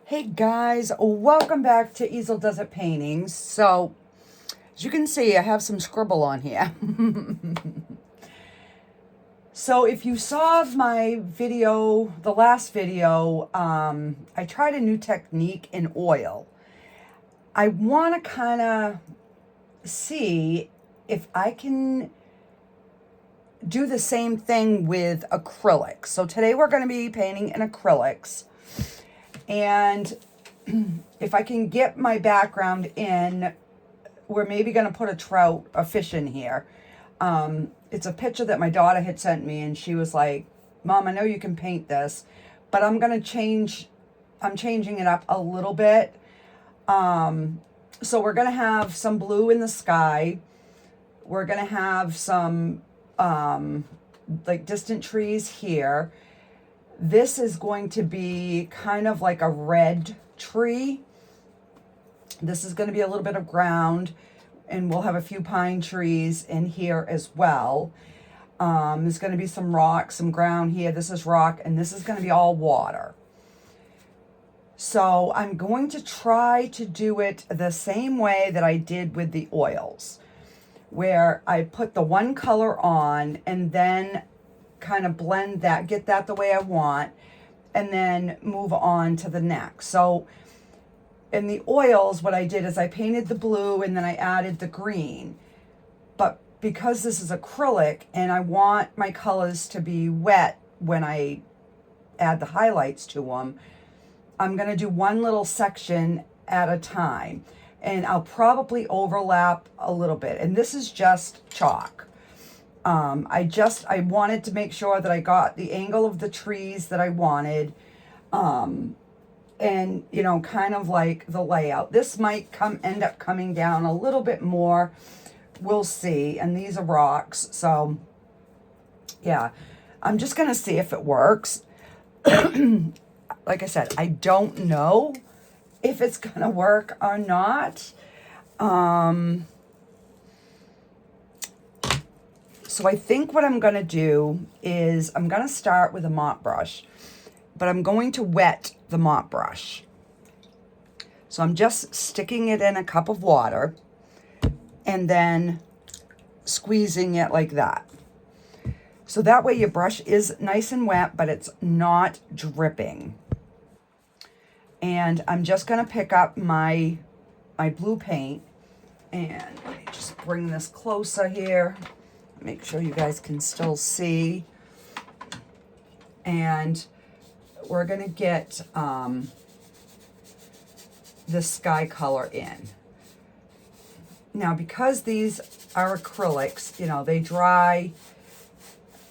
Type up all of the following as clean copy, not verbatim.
Hey guys, welcome back to Easel Does It Paintings. So, as you can see, I have some scribble on here. So if you saw my video, the last video, I tried a new technique in oil. I want to kind of see if I can do the same thing with acrylics. So today we're going to be painting in acrylics. And if I can get my background in, we're maybe going to put a fish in here. It's a picture that my daughter had sent me, and she was like, Mom, I know you can paint this, but I'm changing it up a little bit. So we're going to have some blue in the sky. We're going to have some, like distant trees here. This is going to be kind of like a red tree. This is going to be a little bit of ground, and we'll have a few pine trees in here as well. There's going to be some rock, some ground here. This is rock, and this is going to be all water. So I'm going to try to do it the same way that I did with the oils, where I put the one color on and then kind of blend that, get that the way I want, and then move on to the next. So in the oils, what I did is I painted the blue and then I added the green. But because this is acrylic and I want my colors to be wet when I add the highlights to them, I'm going to do one little section at a time. And I'll probably overlap a little bit. And this is just chalk. I wanted to make sure that I got the angle of the trees that I wanted. And, you know, kind of like the layout. This might end up coming down a little bit more. We'll see. And these are rocks. So, yeah, I'm just going to see if it works. Like I said, I don't know if it's going to work or not. So I think what I'm going to do is I'm going to start with a mop brush, but I'm going to wet the mop brush. So I'm just sticking it in a cup of water and then squeezing it like that. So that way your brush is nice and wet, but it's not dripping. And I'm just going to pick up my blue paint, and let me just bring this closer here. Make sure you guys can still see. And we're going to get the sky color in. Now, because these are acrylics, you know, they dry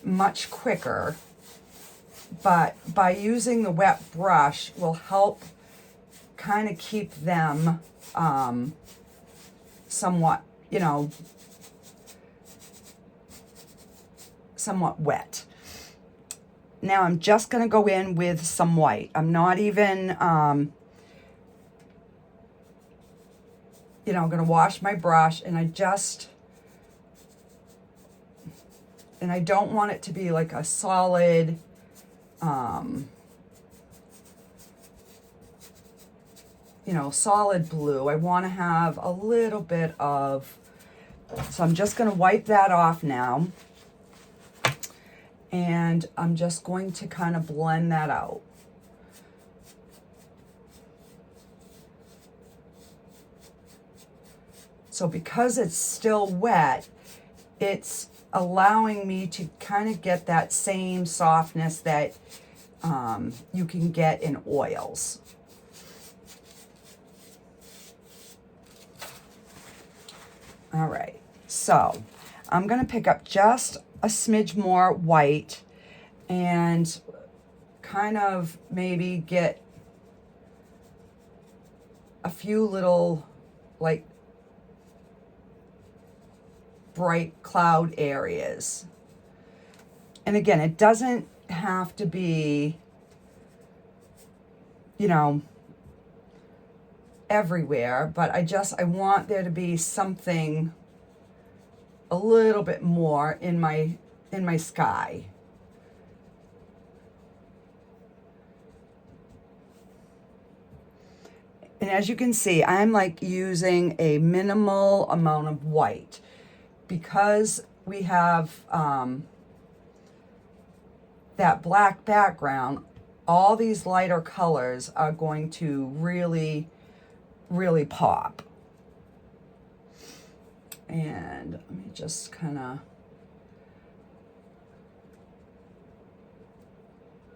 much quicker, but by using the wet brush will help kind of keep them somewhat, you know, somewhat wet. Now I'm just going to go in with some white. I'm not even, you know, going to wash my brush, and I don't want it to be like a solid, you know, solid blue. I want to have a little bit of, so I'm just going to wipe that off now. And I'm just going to kind of blend that out. So because it's still wet, it's allowing me to kind of get that same softness that you can get in oils. All right, so I'm going to pick up just a smidge more white and kind of maybe get a few little like bright cloud areas. And again, it doesn't have to be, you know, everywhere, but I want there to be something a little bit more in my sky. And as you can see, I'm like using a minimal amount of white because we have that black background. All these lighter colors are going to really, really pop. And let me just kind of,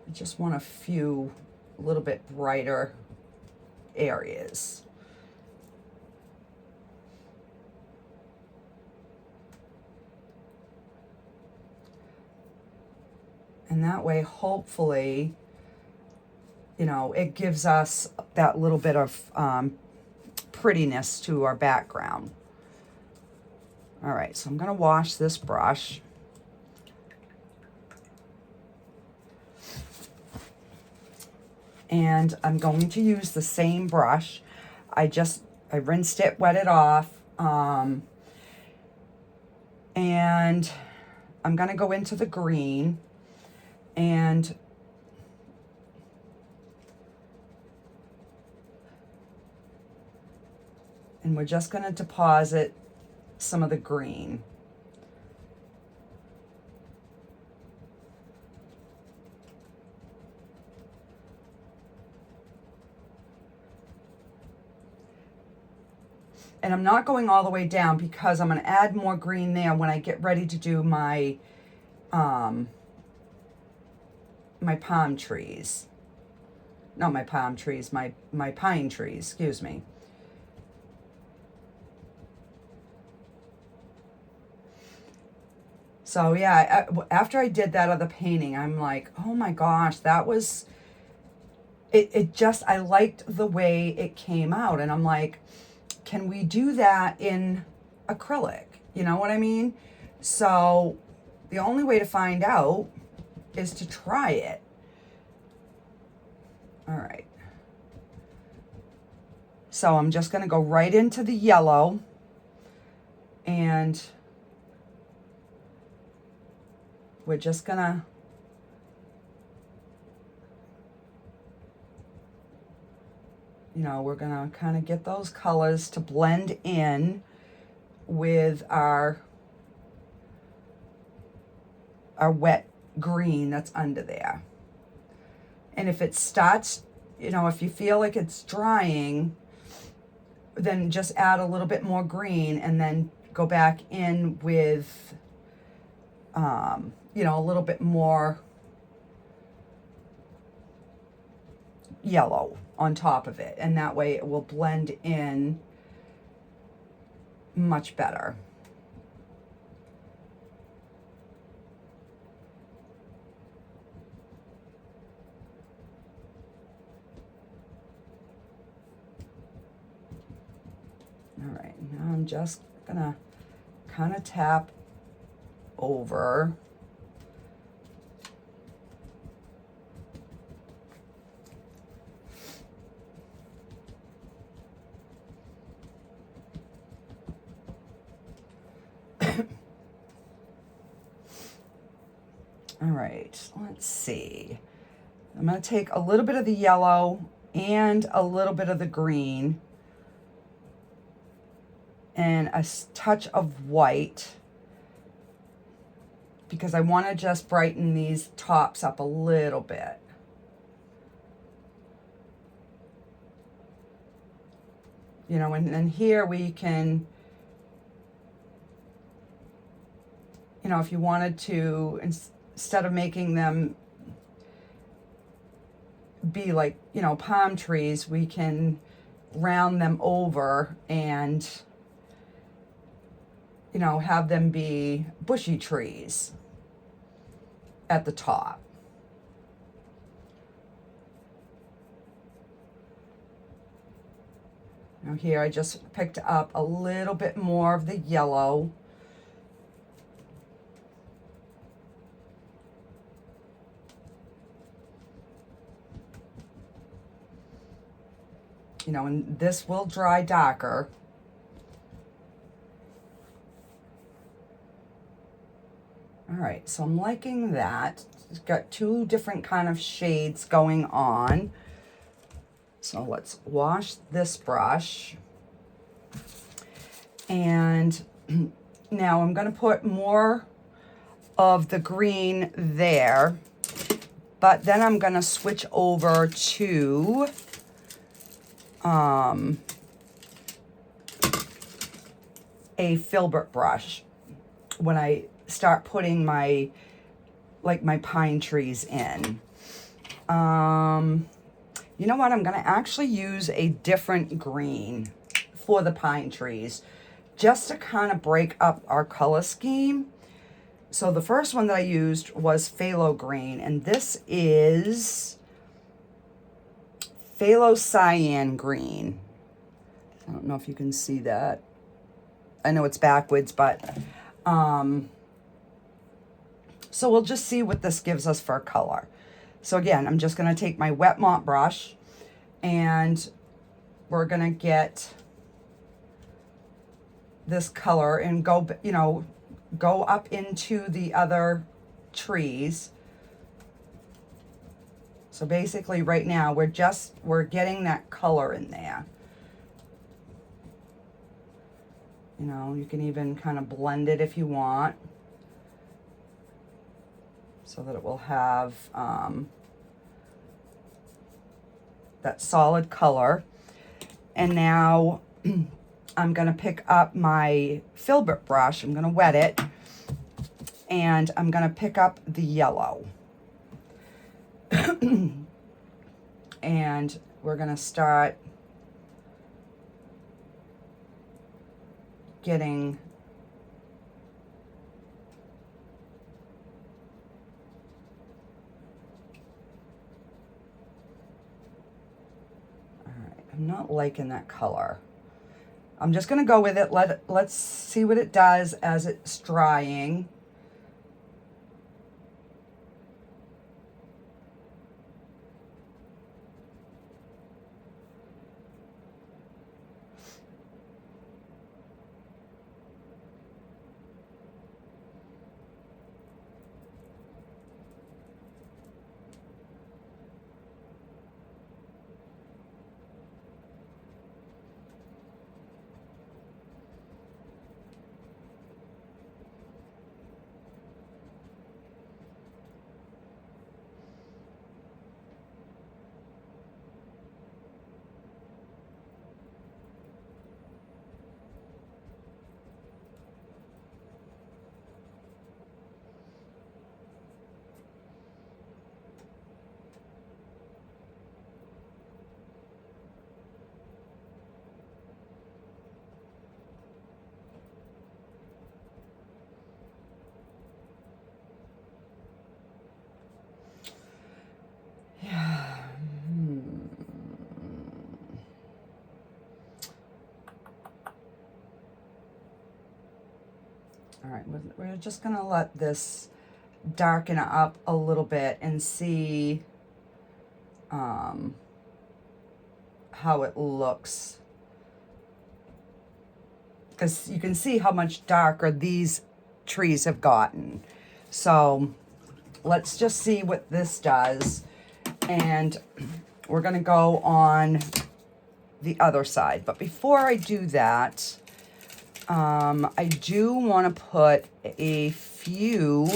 I just want a few a little bit brighter areas. And that way, hopefully, you know, it gives us that little bit of prettiness to our background. All right, so I'm going to wash this brush. And I'm going to use the same brush. I rinsed it, wet it off. And I'm going to go into the green and we're just going to deposit some of the green. And I'm not going all the way down because I'm going to add more green there when I get ready to do my my palm trees. Not my palm trees, my pine trees, excuse me. So yeah, after I did that other painting, I'm like, oh my gosh, that was, it just, I liked the way it came out. And I'm like, can we do that in acrylic? You know what I mean? So the only way to find out is to try it. All right. So I'm just going to go right into the yellow and we're just going to we're going to kind of get those colors to blend in with our wet green that's under there. And if it starts, if you feel like it's drying, then just add a little bit more green and then go back in with, a little bit more yellow on top of it. And that way it will blend in much better. All right, now I'm just gonna kind of tap over. All right, let's see. I'm going to take a little bit of the yellow and a little bit of the green and a touch of white because I want to just brighten these tops up a little bit. And then here we can, if you wanted to, instead of making them be like, palm trees, we can round them over and, have them be bushy trees at the top. Now here I just picked up a little bit more of the yellow. And this will dry darker. All right, so I'm liking that. It's got two different kind of shades going on. So let's wash this brush. And now I'm going to put more of the green there, but then I'm going to switch over to a filbert brush when I start putting my pine trees in. You know what? I'm going to actually use a different green for the pine trees just to kind of break up our color scheme. So the first one that I used was phthalo green, and this is phthalo cyan green. I don't know if you can see that. I know it's backwards, but so we'll just see what this gives us for a color. So again, I'm just going to take my wet mop brush and we're going to get this color and go, you know, go up into the other trees. So basically right now we're getting that color in there. You know, you can even kind of blend it if you want, so that it will have that solid color. And now I'm going to pick up my filbert brush, I'm going to wet it, and I'm going to pick up the yellow. And we're going to start getting I'm not liking that color. I'm just going to go with it. Let's see what it does as it's drying. All right, we're just gonna let this darken up a little bit and see how it looks. Because you can see how much darker these trees have gotten. So let's just see what this does. And we're gonna go on the other side. But before I do that, I do want to put a few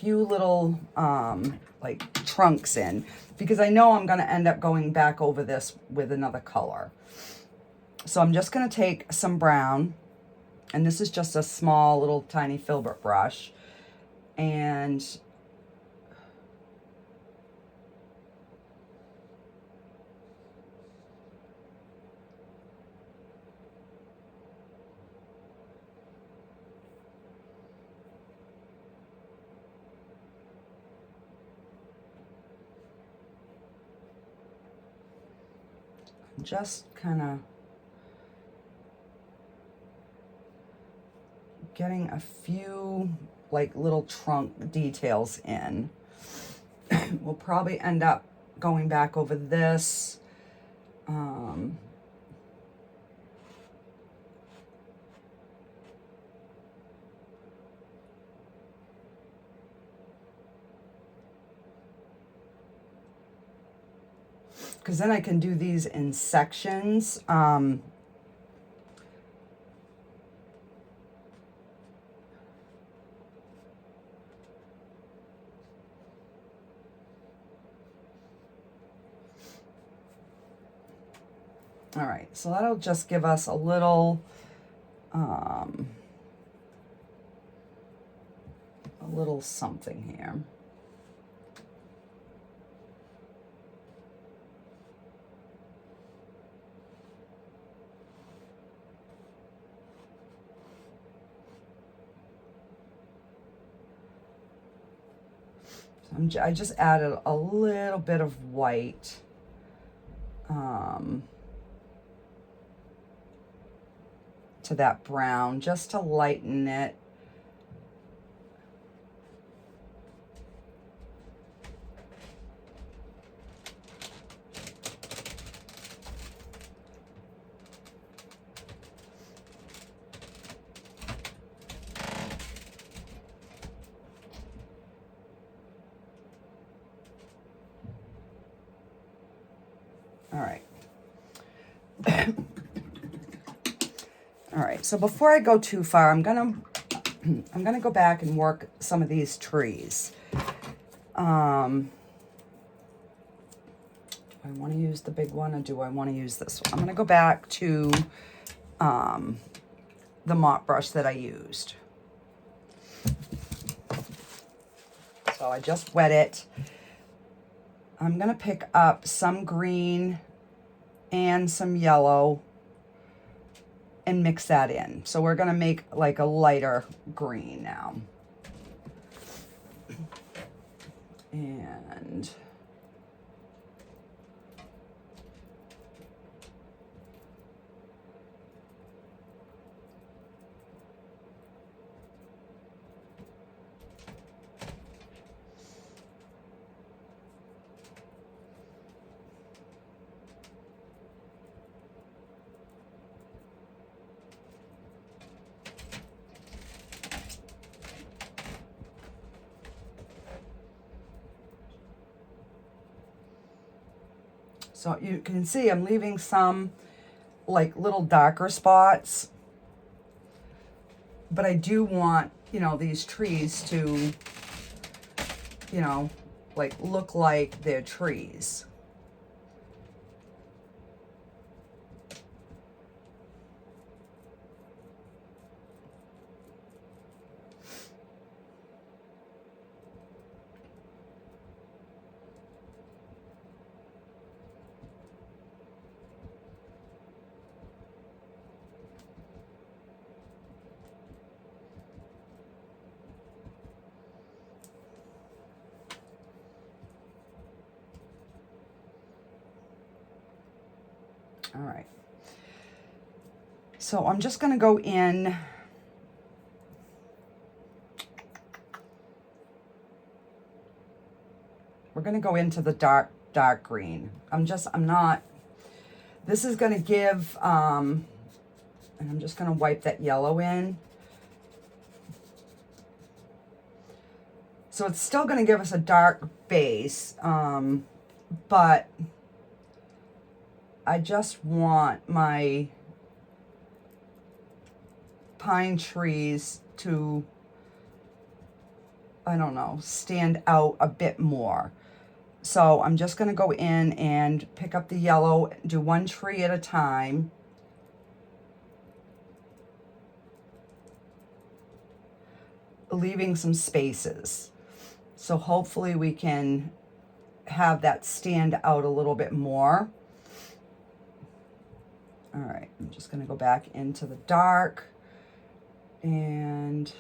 little like trunks in, because I know I'm going to end up going back over this with another color. So I'm just going to take some brown, and this is just a small little tiny filbert brush, and just kind of getting a few like little trunk details in. We'll probably end up going back over this. because then I can do these in sections. All right, so that'll just give us a little something here. I just added a little bit of white. To that brown, just to lighten it. All right. All right, so before I go too far, I'm gonna go back and work some of these trees. Do I want to use the big one or do I want to use this one? I'm gonna go back to the mop brush that I used. So I just wet it. I'm gonna pick up some green and some yellow and mix that in. So we're gonna make like a lighter green now. And so you can see I'm leaving some like little darker spots, but I do want, you know, these trees to, you know, like look like they're trees. All right. So I'm just going to go in. We're going to go into the dark green. I'm not, this is going to give, and I'm just going to wipe that yellow in. So it's still going to give us a dark base, but I just want my pine trees to, I don't know, stand out a bit more. So I'm just going to go in and pick up the yellow, do one tree at a time. Leaving some spaces. So hopefully we can have that stand out a little bit more. All right, I'm just going to go back into the dark and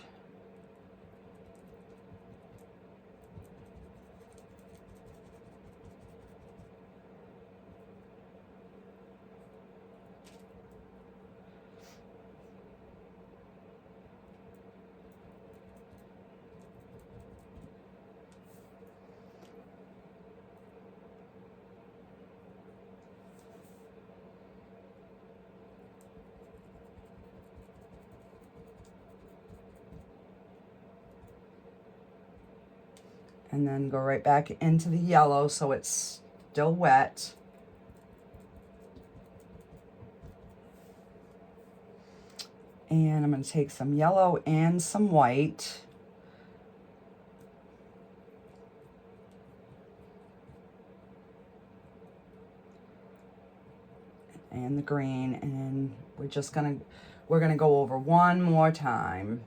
then go right back into the yellow so it's still wet. And I'm going to take some yellow and some white. And the green, and we're gonna go over one more time.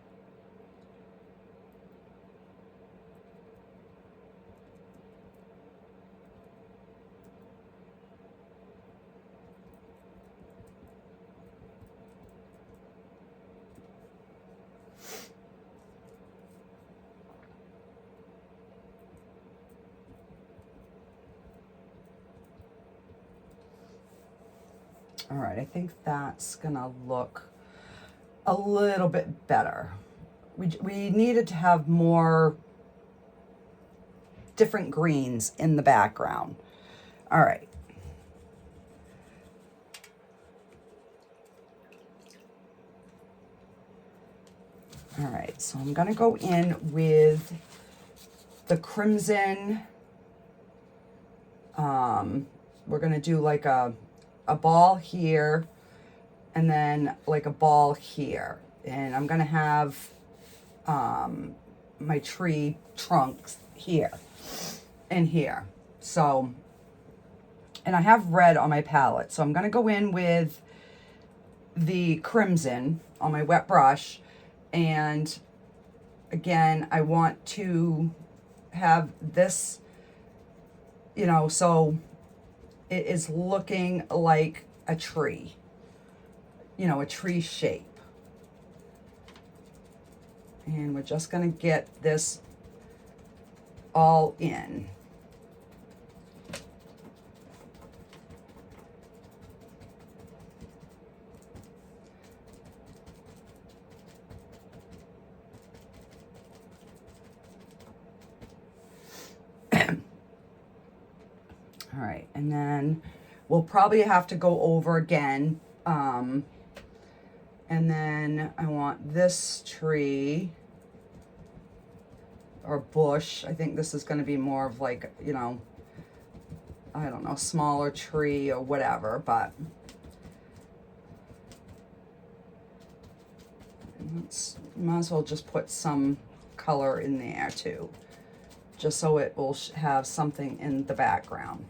All right, I think that's gonna look a little bit better. We needed to have more different greens in the background. All right. All right, so I'm gonna go in with the crimson. We're gonna do like a ball here, and then like a ball here. And I'm gonna have my tree trunks here and here. So, and I have red on my palette. So I'm gonna go in with the crimson on my wet brush. And again, I want to have this, you know, so it is looking like a tree, you know, a tree shape. And we're just gonna get this all in. All right, and then we'll probably have to go over again. And then I want this tree or bush. I think this is going to be more of like, you know, I don't know, smaller tree or whatever, but might as well just put some color in there too, just so it will have something in the background.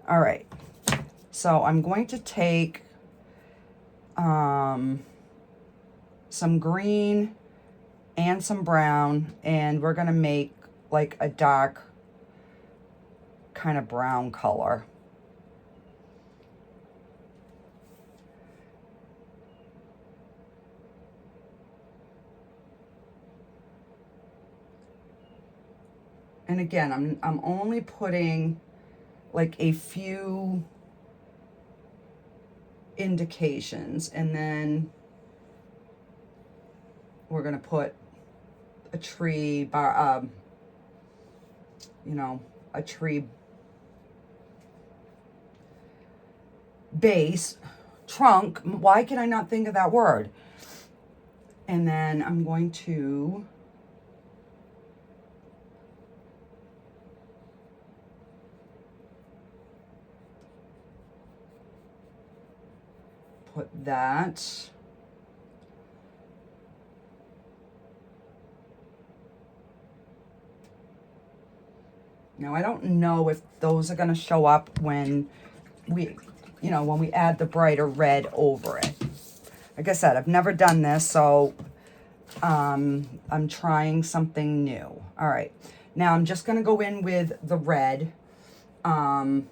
All right, so I'm going to take some green and some brown, and we're gonna make like a dark kind of brown color. And again, I'm only putting like a few indications, and then we're gonna put a tree bar, you know, a tree base, trunk. Why can I not think of that word? And then I'm going to put that. Now, I don't know if those are going to show up when we, you know, when we add the brighter red over it. Like I said, I've never done this, so I'm trying something new. All right. Now, I'm just going to go in with the red. And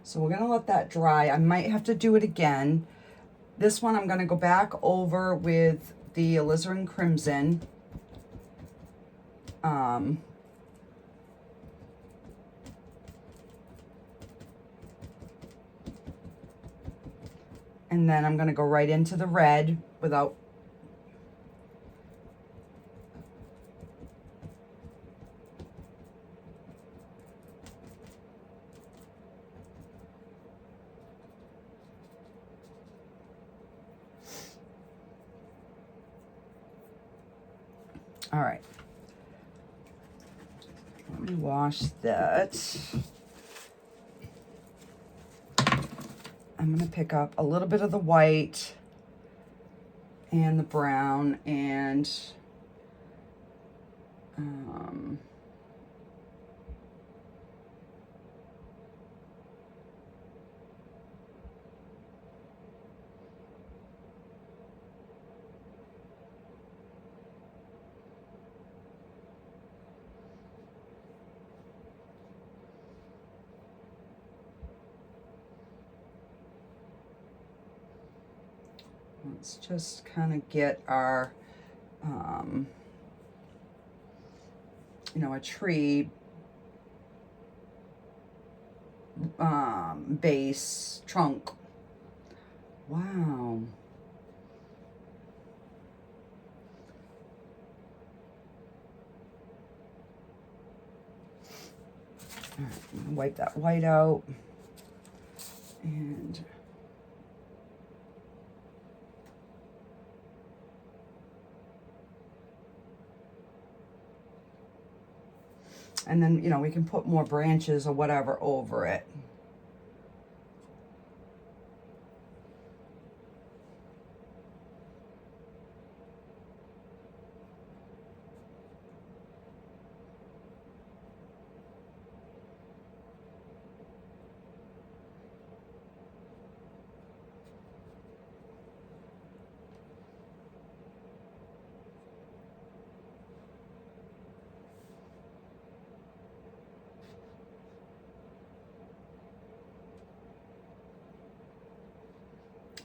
so we're gonna let that dry. I might have to do it again. This one I'm gonna go back over with the alizarin crimson. and then I'm going to go right into the red without all right. Let me wash that. I'm going to pick up a little bit of the white and the brown and let's just kind of get our, you know, a tree base trunk. Wow. All right, I'm gonna wipe that white out and then, you know, we can put more branches or whatever over it.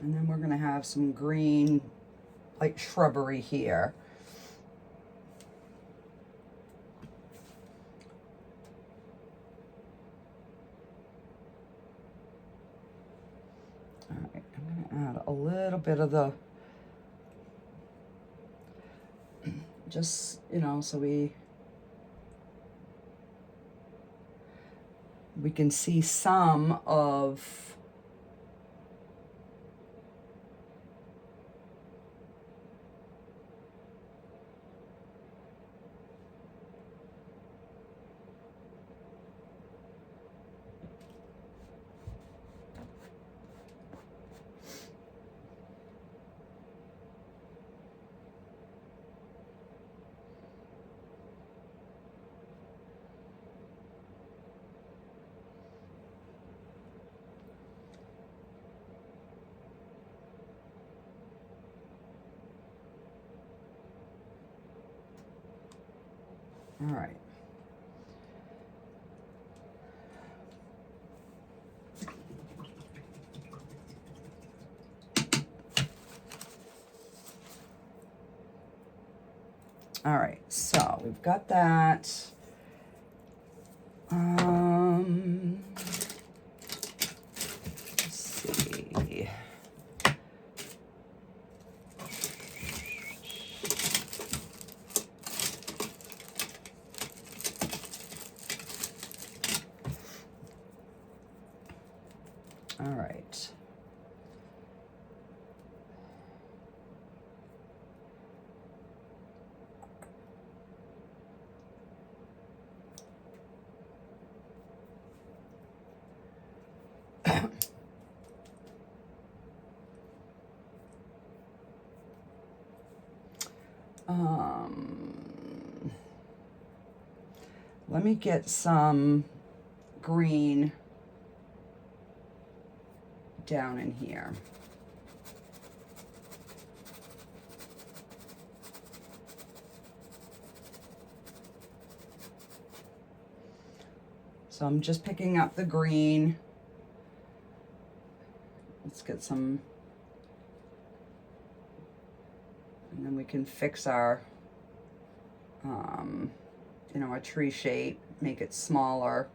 And then we're going to have some green, like shrubbery here. All right, I'm going to add a little bit of the, just, you know, so we can see some of all right. All right, so we've got that. Let's see. All right. Let me get some green down in here. So I'm just picking up the green. Let's get some, and then we can fix our you know, a tree shape, make it smaller.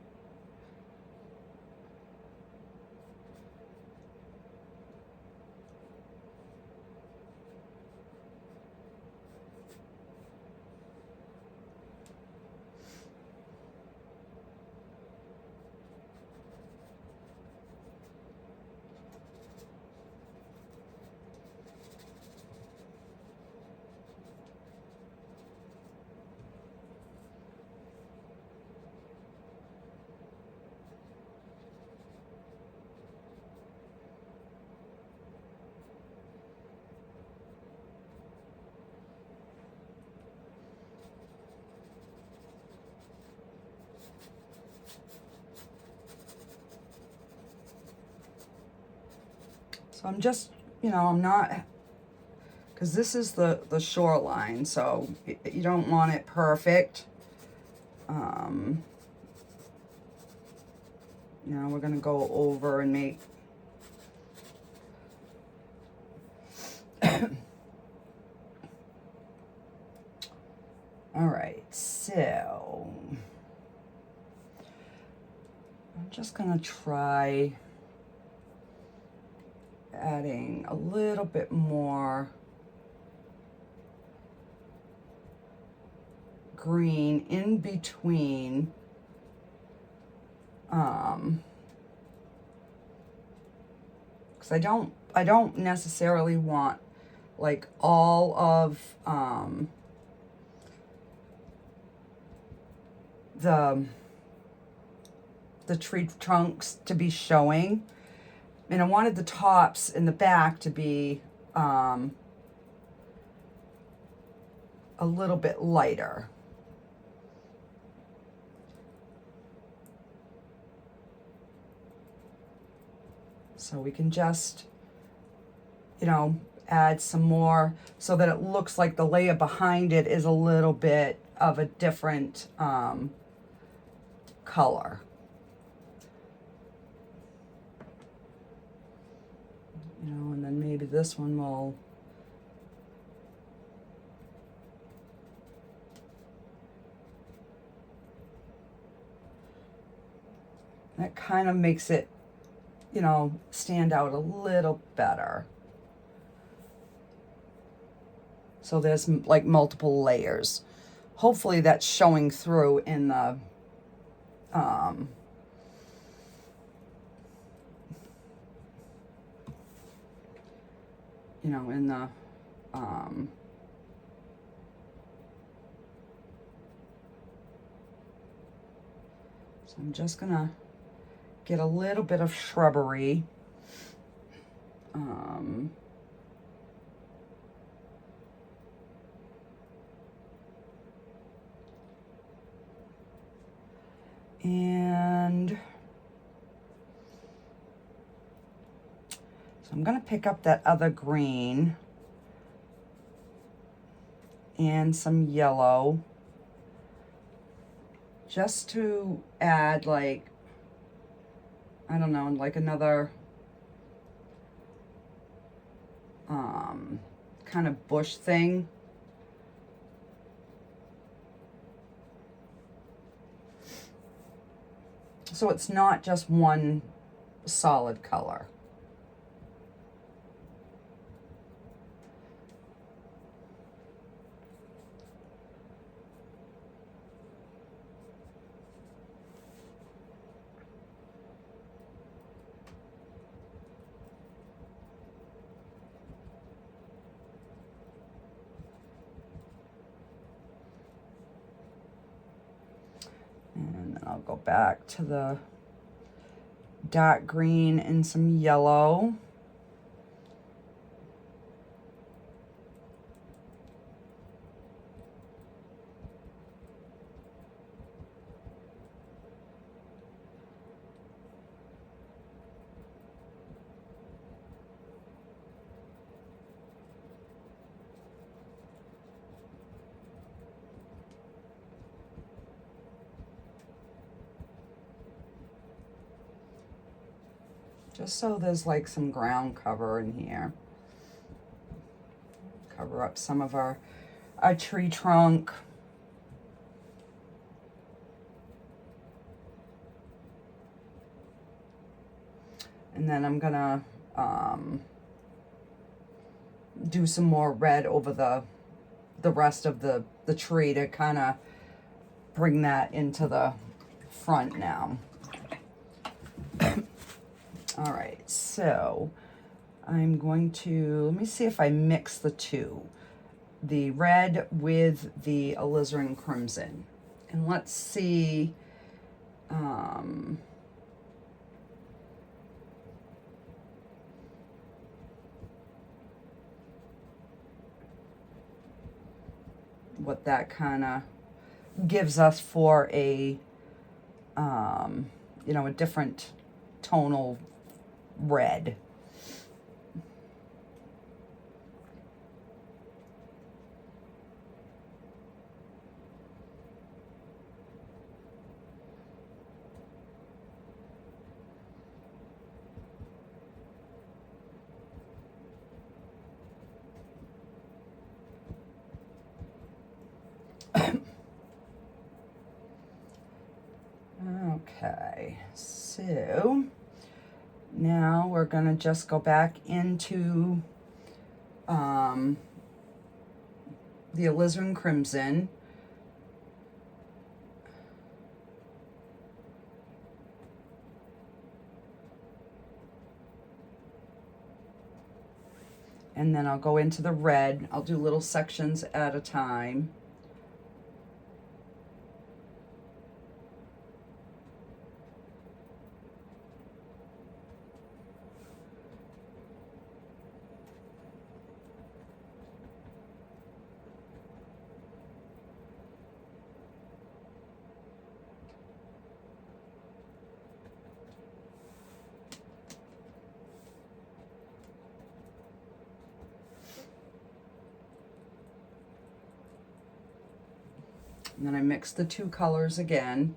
So I'm just, you know, I'm not, because this is the shoreline, so you don't want it perfect. You know, we're gonna go over and make all right, so I'm just gonna try adding a little bit more green in between because I don't necessarily want like all of the tree trunks to be showing, and I wanted the tops and the back to be a little bit lighter. So we can just, you know, add some more so that it looks like the layer behind it is a little bit of a different color. You know, and then maybe this one will, that kind of makes it, you know, stand out a little better. So there's like multiple layers. Hopefully that's showing through in the you know, in the so I'm just gonna get a little bit of shrubbery. And so I'm gonna pick up that other green and some yellow just to add like, I don't know, like another kind of bush thing. So it's not just one solid color. And then I'll go back to the dark green and some yellow. Just so there's like some ground cover in here. Cover up some of our tree trunk. And then I'm gonna do some more red over the rest of the tree to kind of bring that into the front now. All right, so I'm going to, let me see if I mix the two, the red with the alizarin crimson. And let's see, what that kind of gives us for a, you know, a different tonal red. Okay, so now we're going to just go back into the alizarin crimson. And then I'll go into the red. I'll do little sections at a time. And then I mix the two colors again.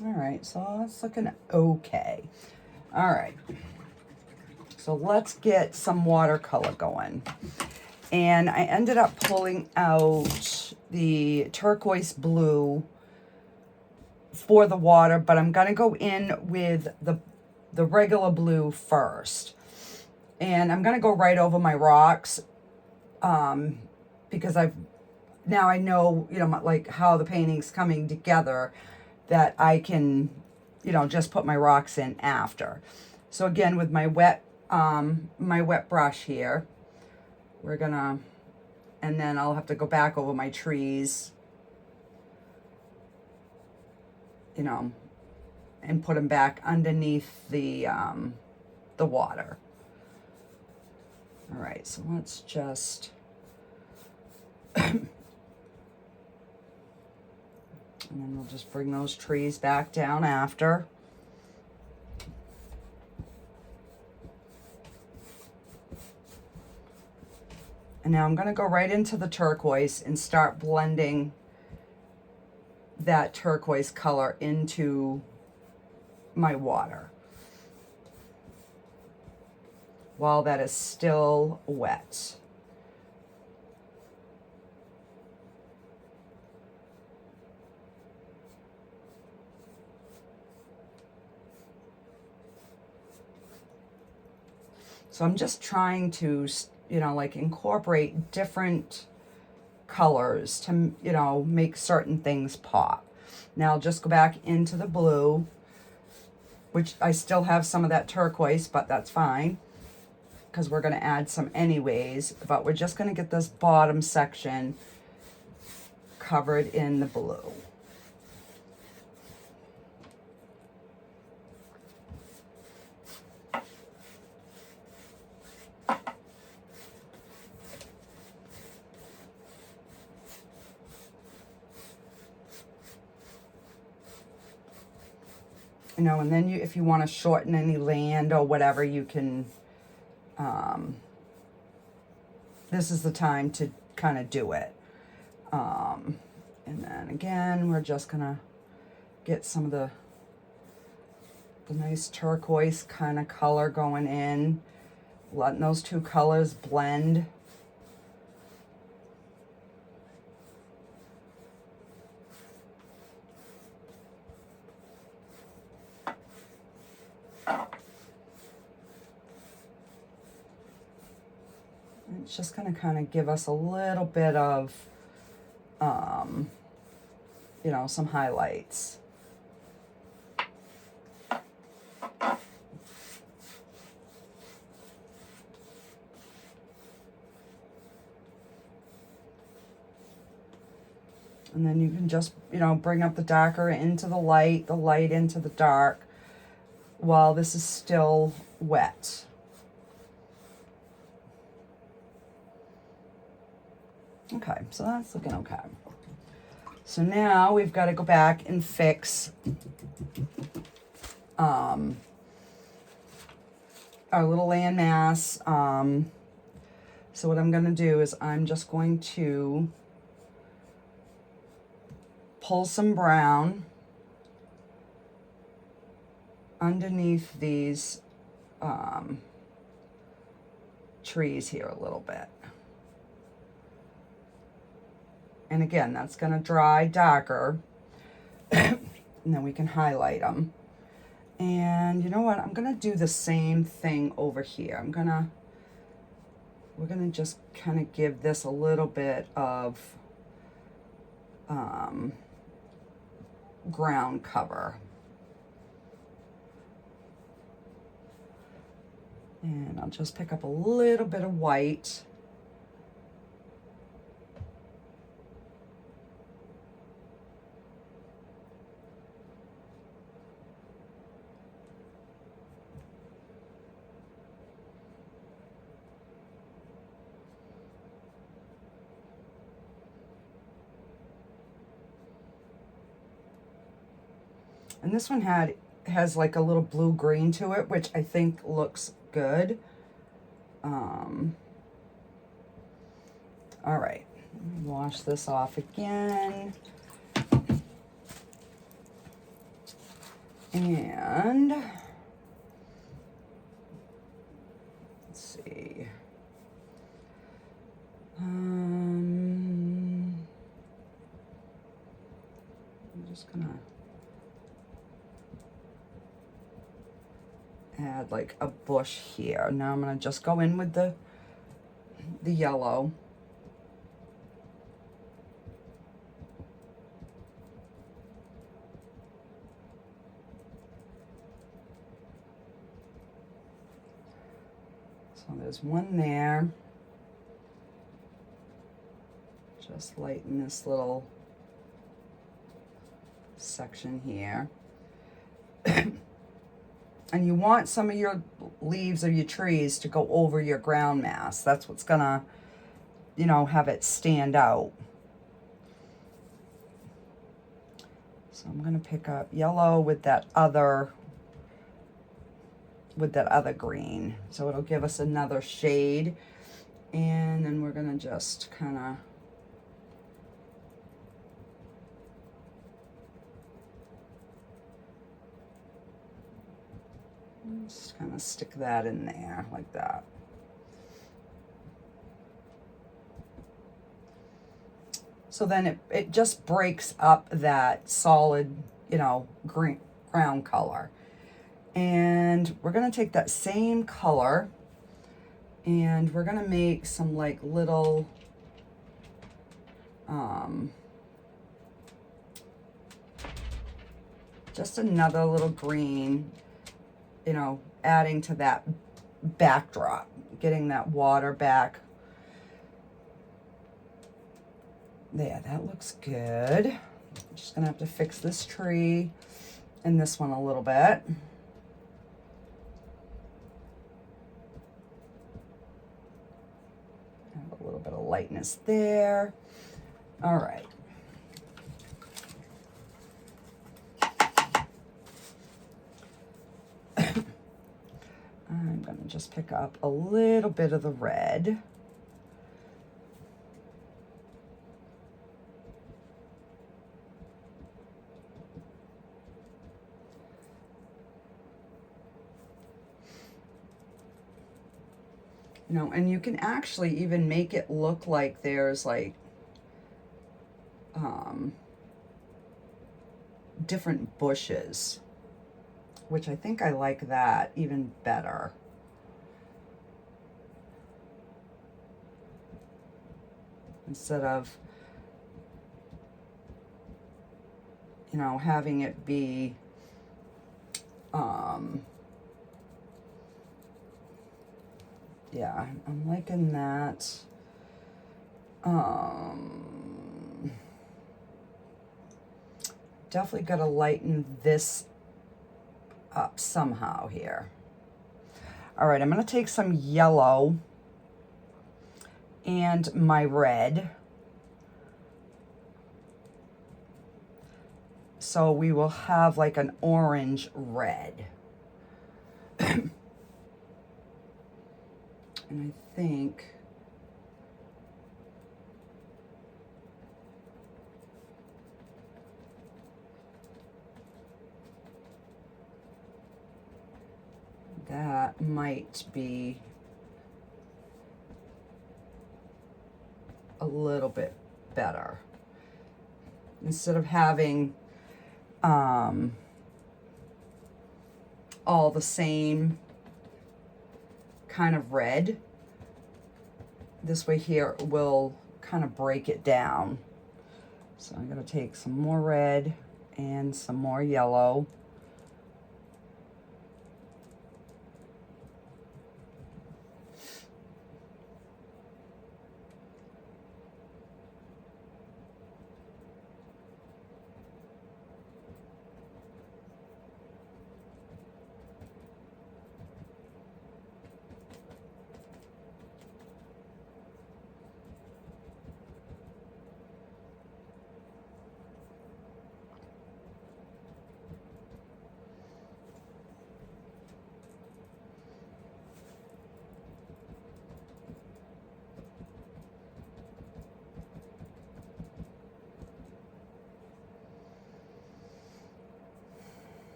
All right, so it's looking okay. All right, so let's get some watercolor going. And I ended up pulling out the turquoise blue for the water, but I'm gonna go in with the regular blue first. And I'm gonna go right over my rocks because now I know, you know, like how the painting's coming together, that I can, you know, just put my rocks in after. So again, with my wet brush here, we're gonna, and then I'll have to go back over my trees, you know, and put them back underneath the water. All right, so let's just, and then we'll just bring those trees back down after. And now I'm going to go right into the turquoise and start blending that turquoise color into my water while that is still wet. So I'm just trying to, you know, like incorporate different colors to, you know, make certain things pop. Now I'll just go back into the blue, which I still have some of that turquoise, but that's fine because we're going to add some anyways. But we're just going to get this bottom section covered in the blue. You know, and then if you want to shorten any land or whatever, you can, this is the time to kind of do it. And then again, we're just gonna get some of the nice turquoise kind of color going in, letting those two colors blend. It's just going to kind of give us a little bit of, you know, some highlights. And then you can just, you know, bring up the darker into the light into the dark while this is still wet. Okay, so that's looking okay. So now we've got to go back and fix our little landmass. So what I'm going to do is I'm just going to pull some brown underneath these trees here a little bit. And again, that's going to dry darker. And then we can highlight them. And you know what? I'm going to do the same thing over here. We're going to just kind of give this a little bit of ground cover. And I'll just pick up a little bit of white. And this one has like a little blue green to it, which I think looks good. All right, let me wash this off again. And let's see. I'm just gonna add like a bush here. Now I'm gonna just go in with the yellow. So there's one there. Just lighten this little section here. And you want some of your leaves of your trees to go over your ground mass. That's what's gonna, you know, have it stand out. So I'm gonna pick up yellow with that other green. So it'll give us another shade. And then we're gonna just kind of just kind of stick that in there like that. So then it just breaks up that solid, you know, green ground color. And we're going to take that same color and we're going to make some like little just another little green, you know, adding to that backdrop, getting that water back. There, that looks good. I'm just gonna have to fix this tree and this one a little bit. Have a little bit of lightness there. All right. just pick up a little bit of the red. You know, and you can actually even make it look like there's like different bushes, which I think I like that even better. Instead of, you know, having it be yeah, I'm liking that. Definitely got to lighten this up somehow here. All right, I'm going to take some yellow and my red. So we will have like an orange red. And I think that might be a little bit better. Instead of having all the same kind of red, this way here will kind of break it down. So I'm going to take some more red and some more yellow.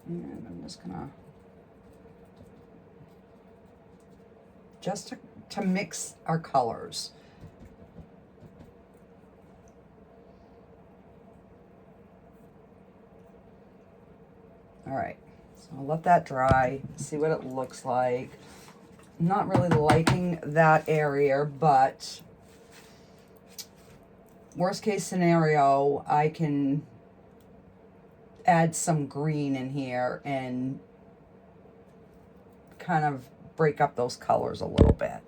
And I'm just gonna, to mix our colors. All right, so I'll let that dry, see what it looks like. I'm not really liking that area, but worst case scenario, I can add some green in here and kind of break up those colors a little bit.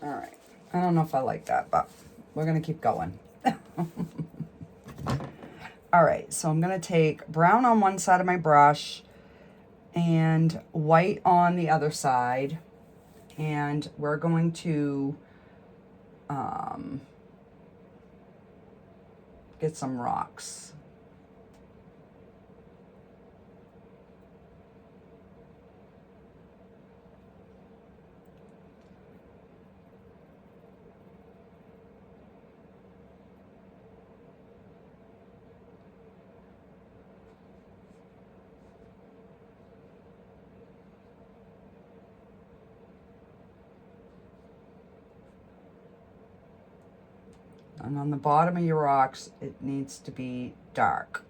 All right, I don't know if I like that, but we're gonna keep going. All right, so I'm gonna take brown on one side of my brush and white on the other side, and we're going to get some rocks. And on the bottom of your rocks, it needs to be dark.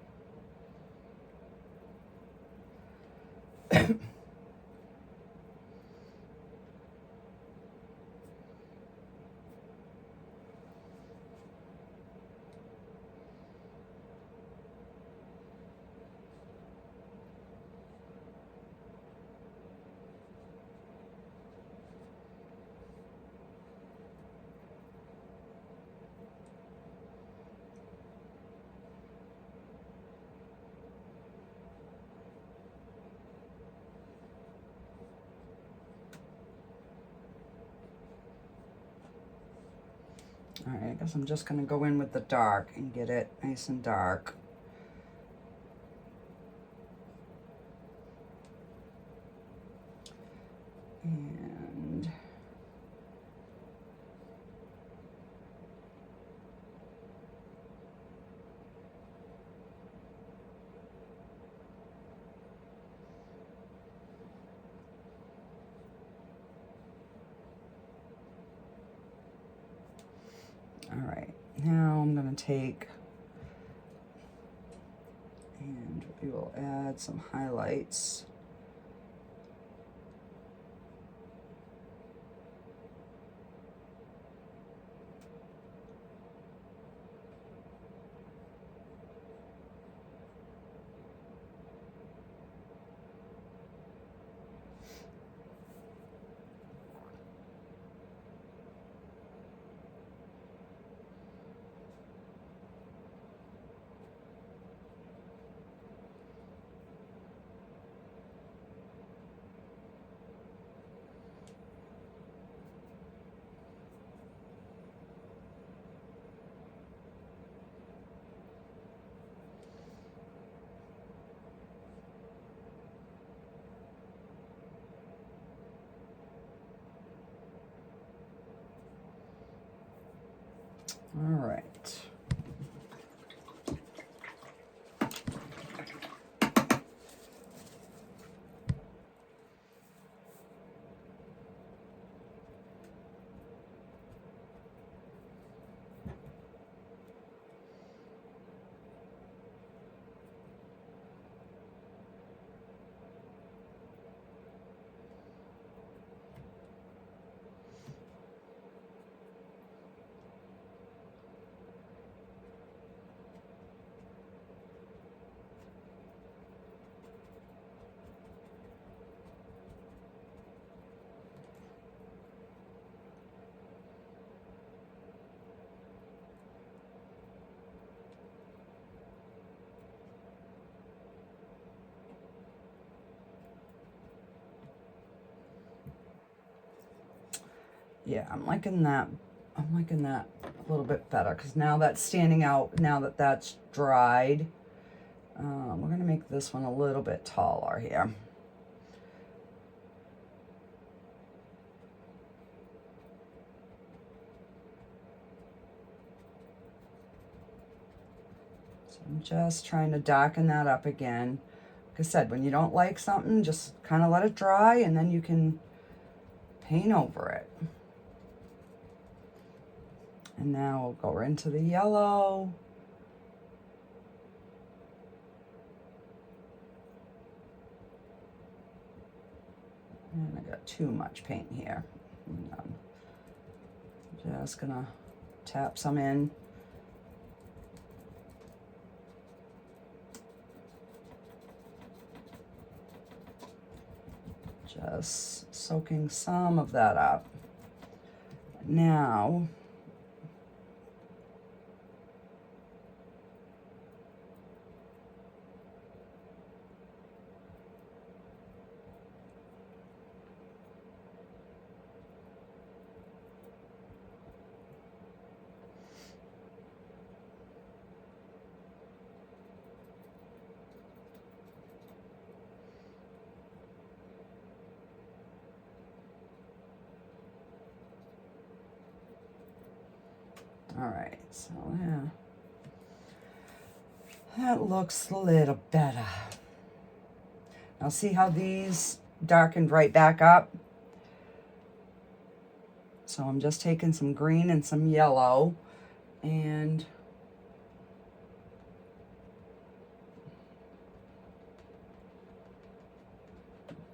All right, I guess I'm just gonna go in with the dark and get it nice and dark. And all right, now I'm gonna take and we will add some highlights. All right. Yeah, I'm liking that. I'm liking that a little bit better because now that's standing out, now that that's dried. We're gonna make this one a little bit taller here. So I'm just trying to darken that up again. Like I said, when you don't like something, just kind of let it dry and then you can paint over it. And now we'll go into the yellow. And I got too much paint here. I'm just gonna tap some in. Just soaking some of that up. Now, all right, so yeah, that looks a little better. Now see how these darkened right back up? So I'm just taking some green and some yellow and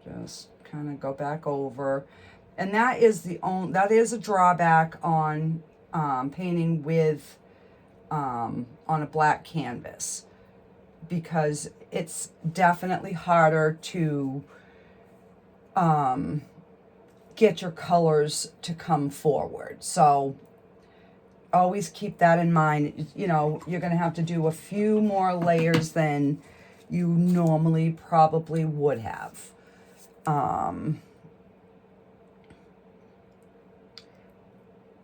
just kind of go back over. And that is a drawback on painting with on a black canvas, because it's definitely harder to get your colors to come forward. So always keep that in mind. You know, you're going to have to do a few more layers than you normally probably would have.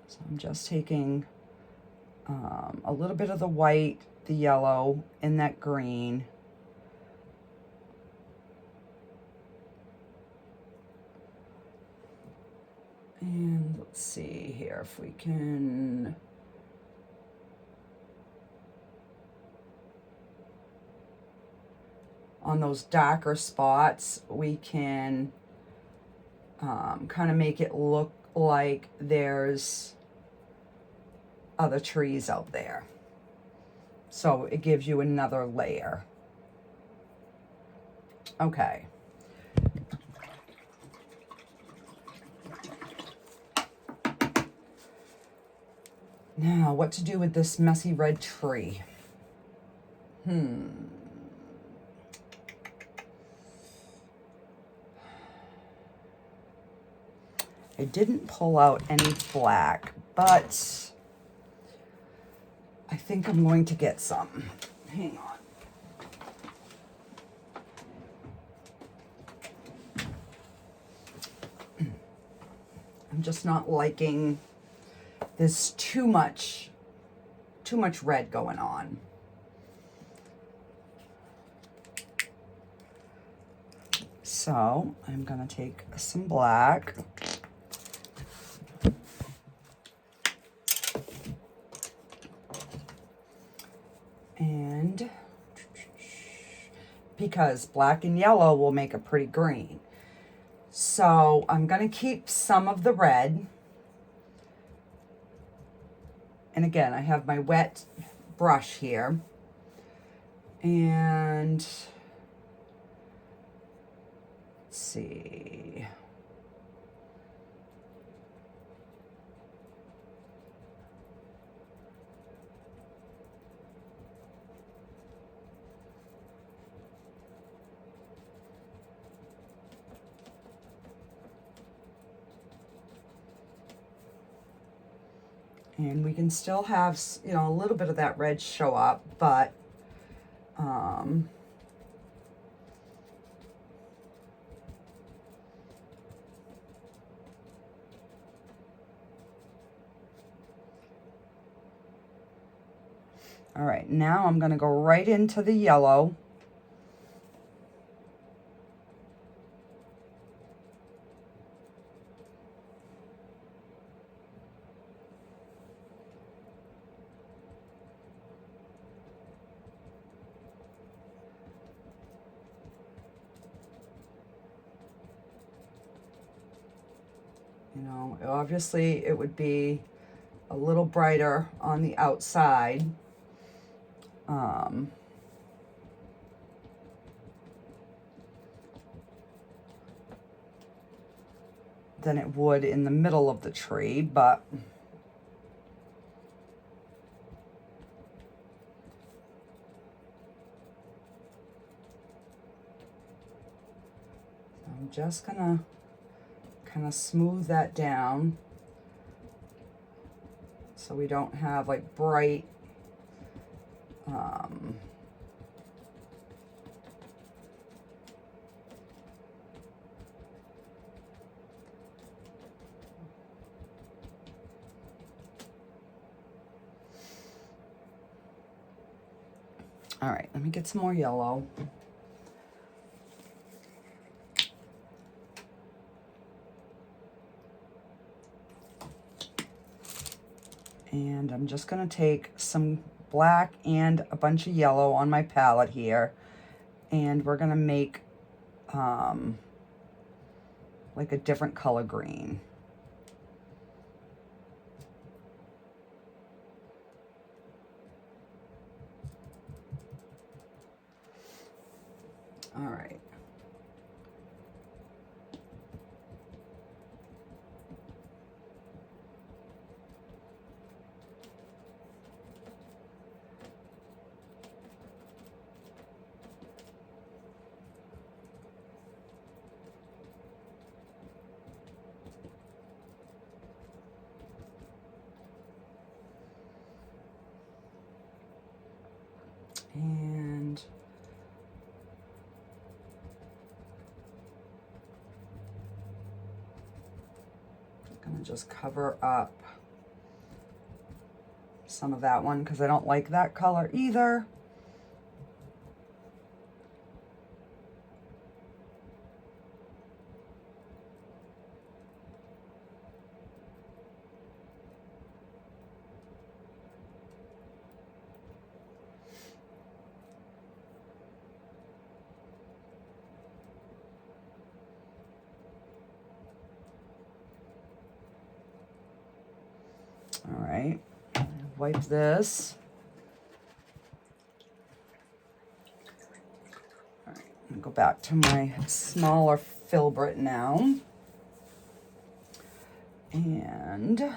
So I'm just taking a little bit of the white, the yellow, and that green. And let's see here if we can... On those darker spots, we can kind of make it look like there's other trees out there. So it gives you another layer. Okay. Now, what to do with this messy red tree? I didn't pull out any black, but I think I'm going to get some. Hang on. I'm just not liking, there's too much red going on. So I'm gonna take some black. And because black and yellow will make a pretty green. So I'm gonna keep some of the red. And again, I have my wet brush here. And let's see. And we can still have, you know, a little bit of that red show up, but all right, now I'm going to go right into the yellow. You know, obviously it would be a little brighter on the outside. Than it would in the middle of the tree, but I'm just gonna kind of smooth that down so we don't have like bright all right, let me get some more yellow. And I'm just going to take some black and a bunch of yellow on my palette here. And we're going to make like a different color green. All right. And I'm gonna just cover up some of that one because I don't like that color either. All right, wipe this. All right, I'm gonna go back to my smaller filbert now. And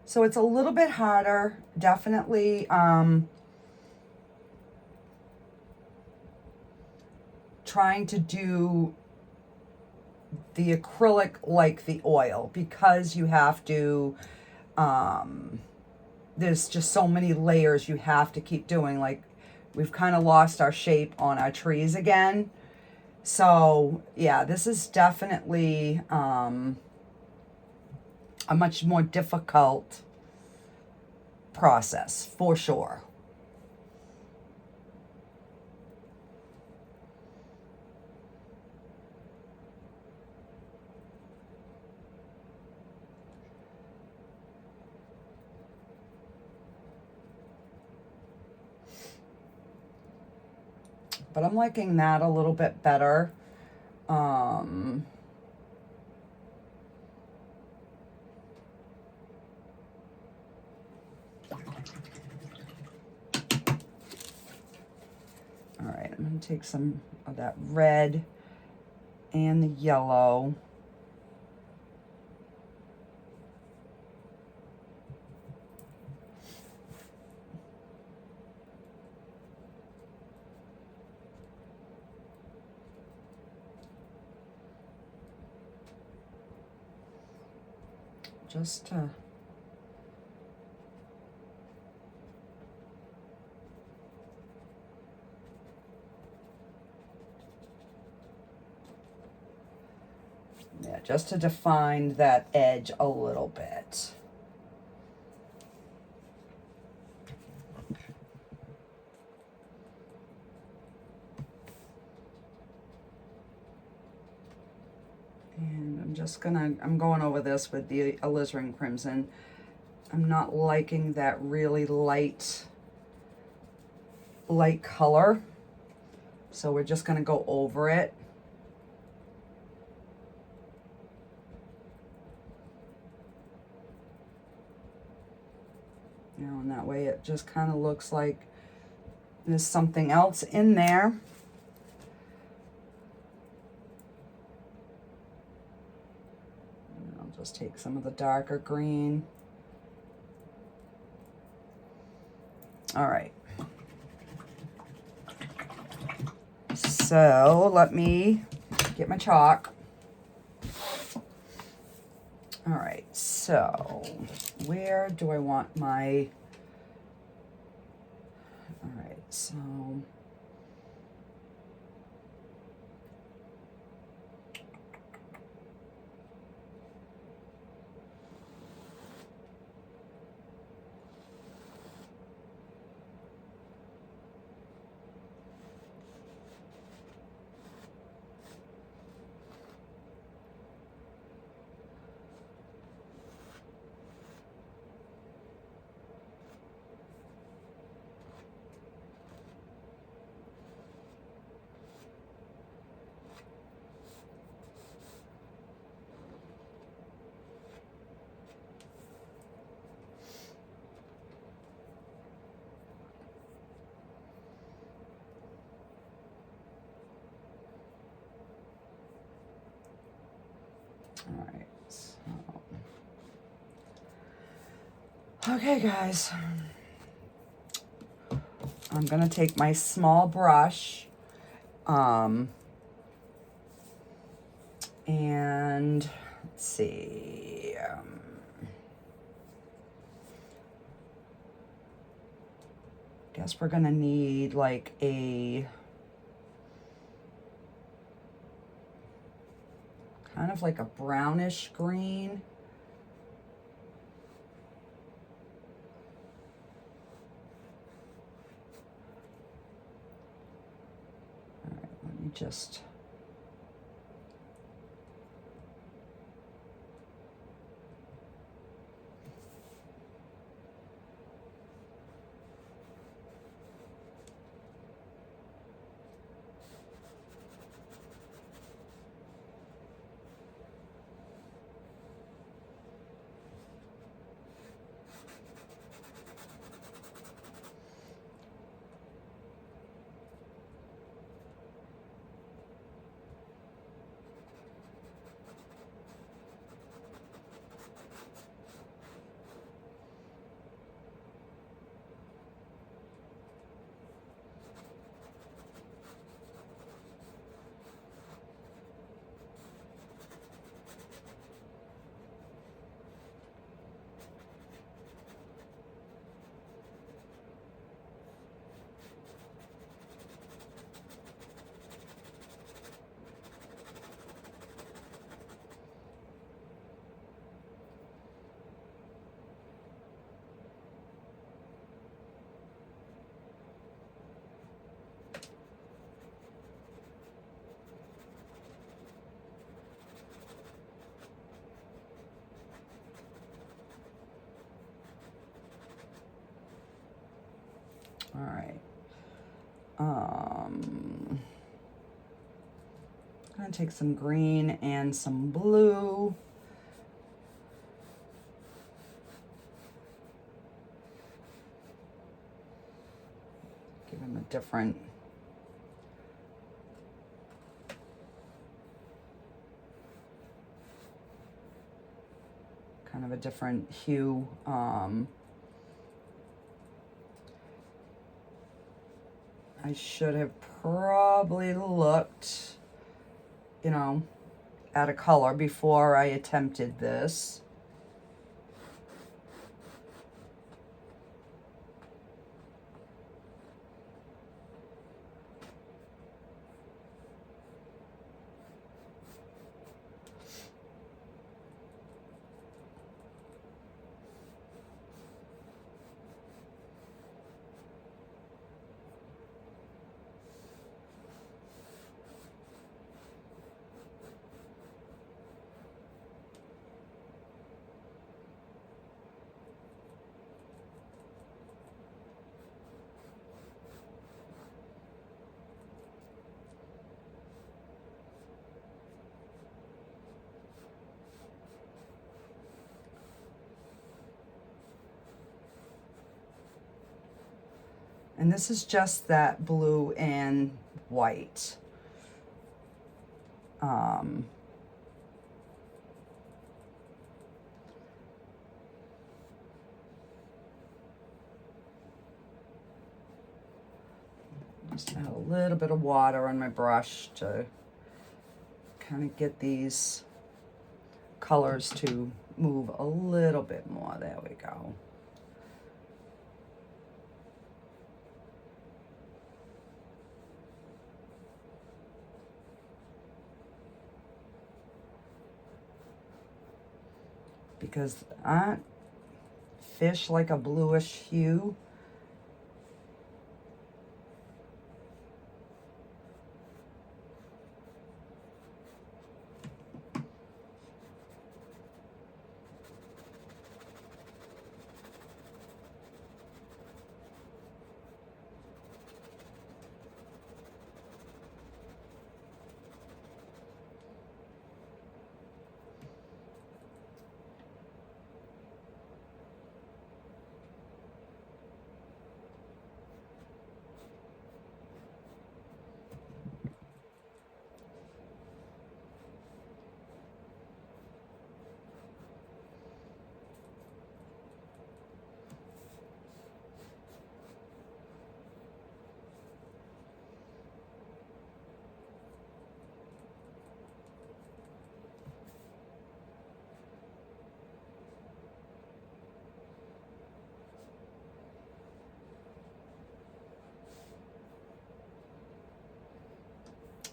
so it's a little bit harder, definitely. Trying to do the acrylic like the oil because you have to, there's just so many layers you have to keep doing. Like we've kind of lost our shape on our trees again. So yeah, this is definitely a much more difficult process for sure. But I'm liking that a little bit better. All right, I'm going to take some of that red and the yellow. Just to just to define that edge a little bit. And I'm going over this with the alizarin crimson. I'm not liking that really light color. So we're just gonna go over it. You know, and that way it just kind of looks like there's something else in there. And I'll just take some of the darker green. All right. So let me get my chalk. All right, so where do I want my, all right, so all right, so okay guys, I'm gonna take my small brush And let's see. Guess we're gonna need like a kind of like a brownish green. All right, let me just. All right. I'm gonna take some green and some blue. Give him a different kind of a different hue. I should have probably looked, you know, at a color before I attempted this. And this is just that blue and white. Just add a little bit of water on my brush to kind of get these colors to move a little bit more. There we go. Because aren't fish like a bluish hue?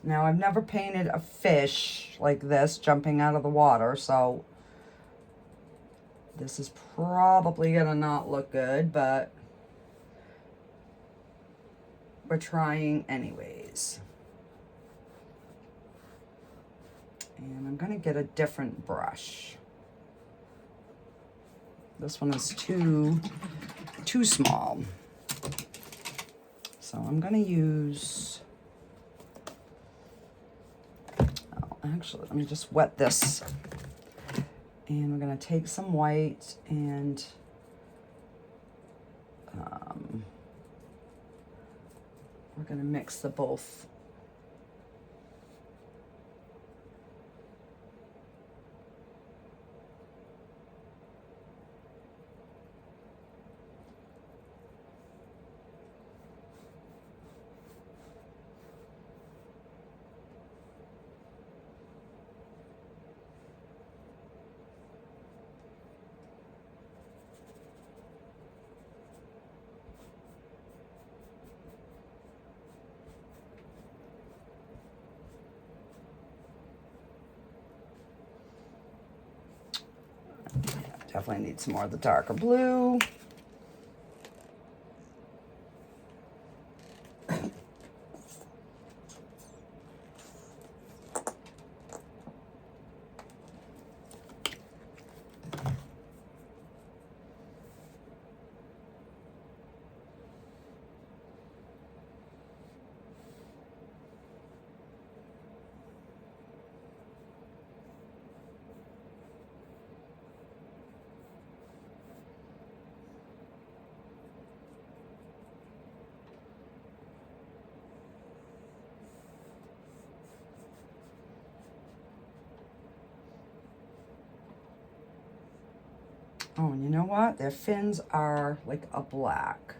Now, I've never painted a fish like this jumping out of the water, so this is probably gonna not look good, but we're trying anyways. And I'm gonna get a different brush. This one is too small. So I'm gonna use, oh, actually, let me just wet this. And we're gonna take some white and we're gonna mix the both. Definitely need some more of the darker blue. Oh, and you know what? Their fins are like a black.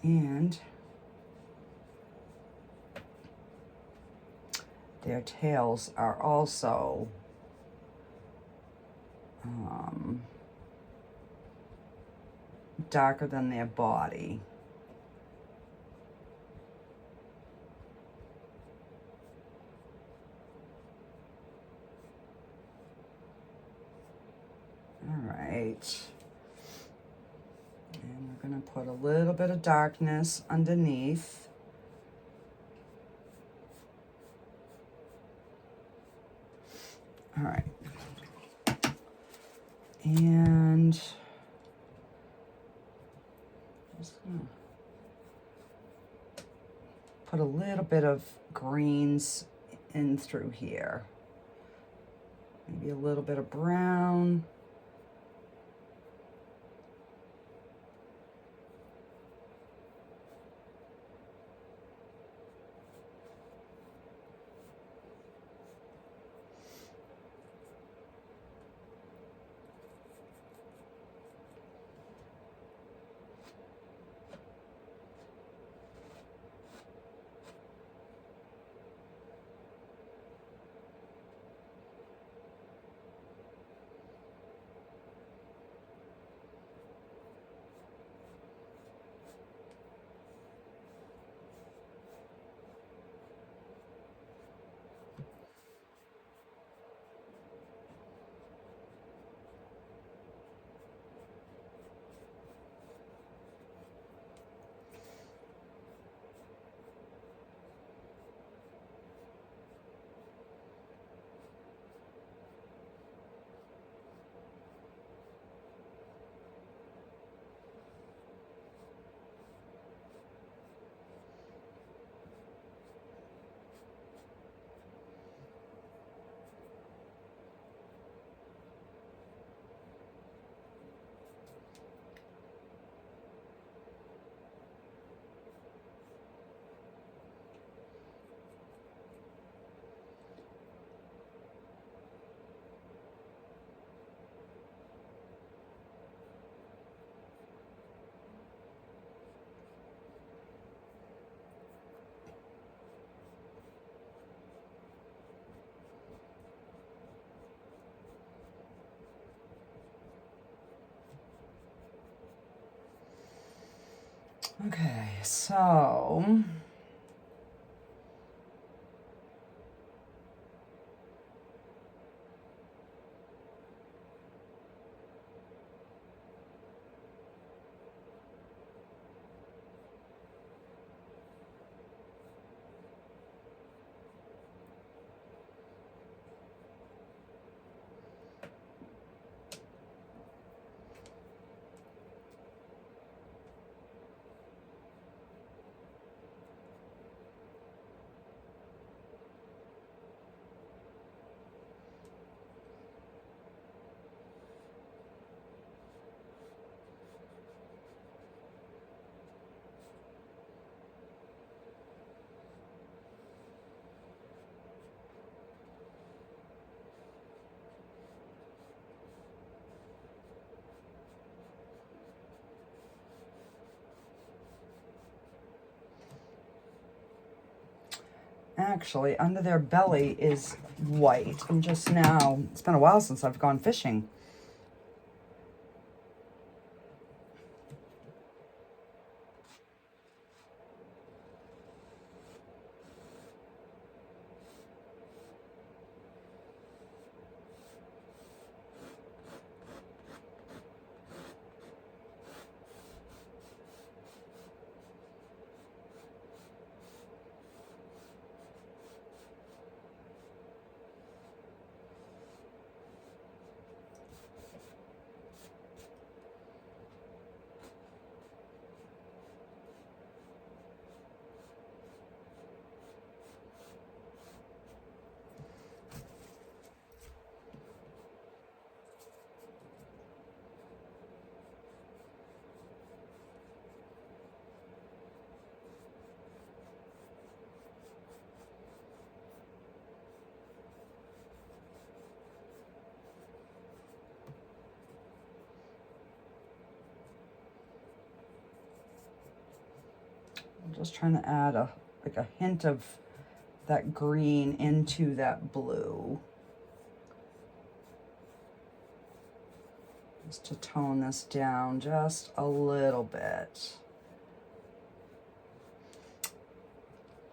And their tails are also darker than their body. All right. And we're gonna put a little bit of darkness underneath. All right. And just gonna put a little bit of greens in through here. Maybe a little bit of brown. Okay, so actually, under their belly is white. I'm just now, it's been a while since I've gone fishing. I'm just trying to add like a hint of that green into that blue. Just to tone this down just a little bit.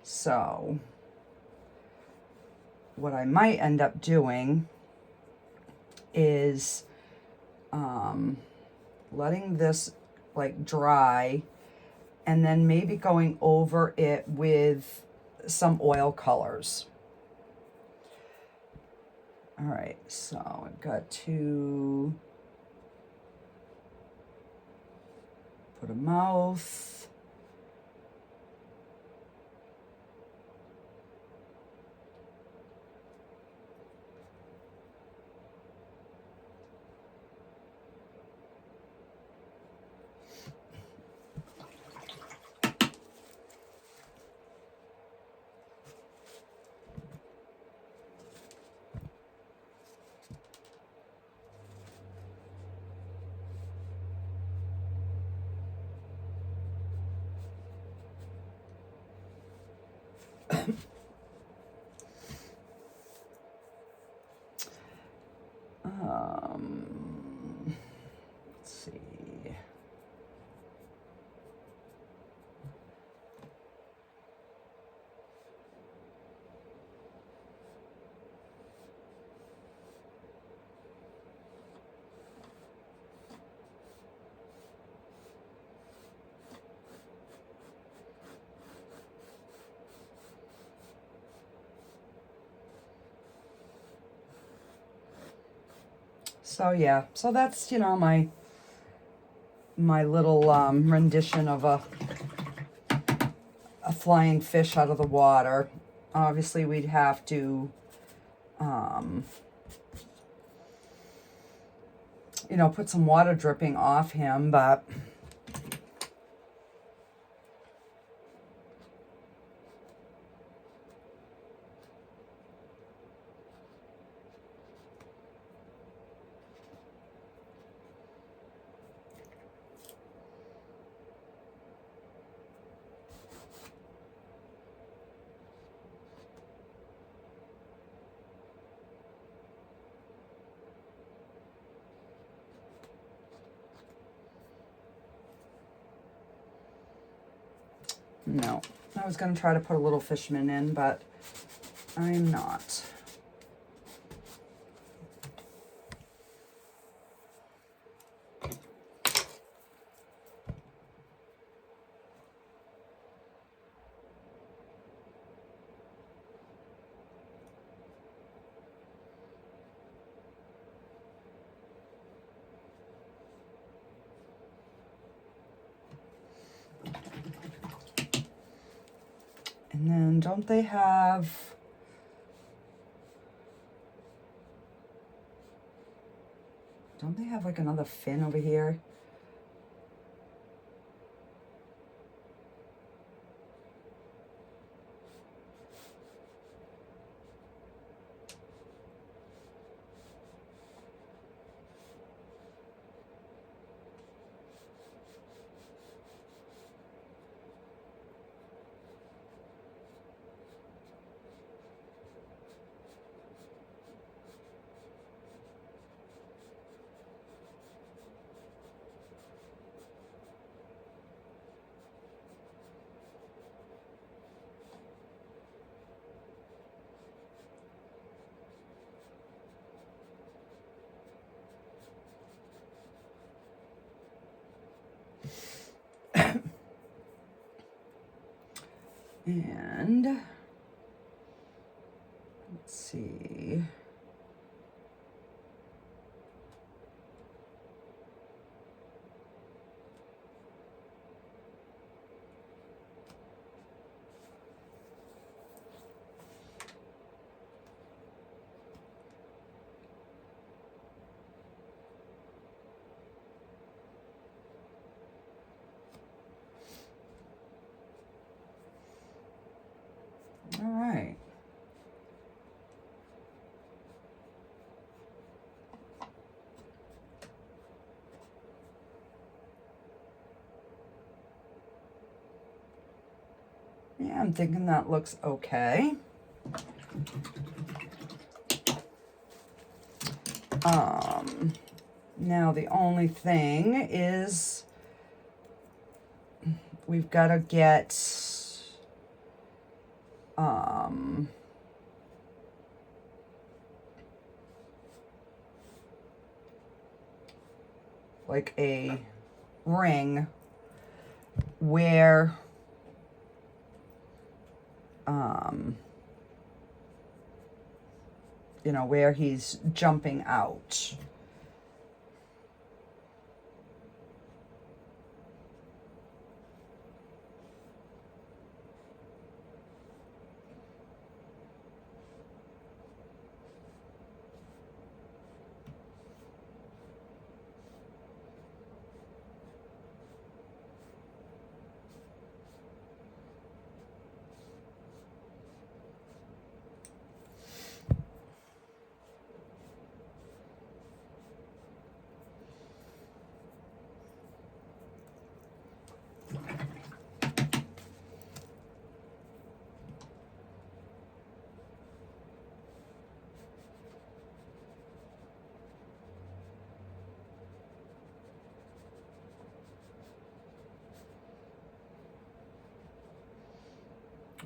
So what I might end up doing is letting this like dry and then maybe going over it with some oil colors. All right, so I've got to put a mouth. Let's see. So yeah, so that's, you know, my little rendition of a flying fish out of the water. Obviously we'd have to you know, put some water dripping off him, but No, I was going to try to put a little fisherman in, but I'm not. And then don't they have like another fin over here? And let's see. All right. Yeah, I'm thinking that looks okay. Now the only thing is we've got to get like a ring where you know, where he's jumping out.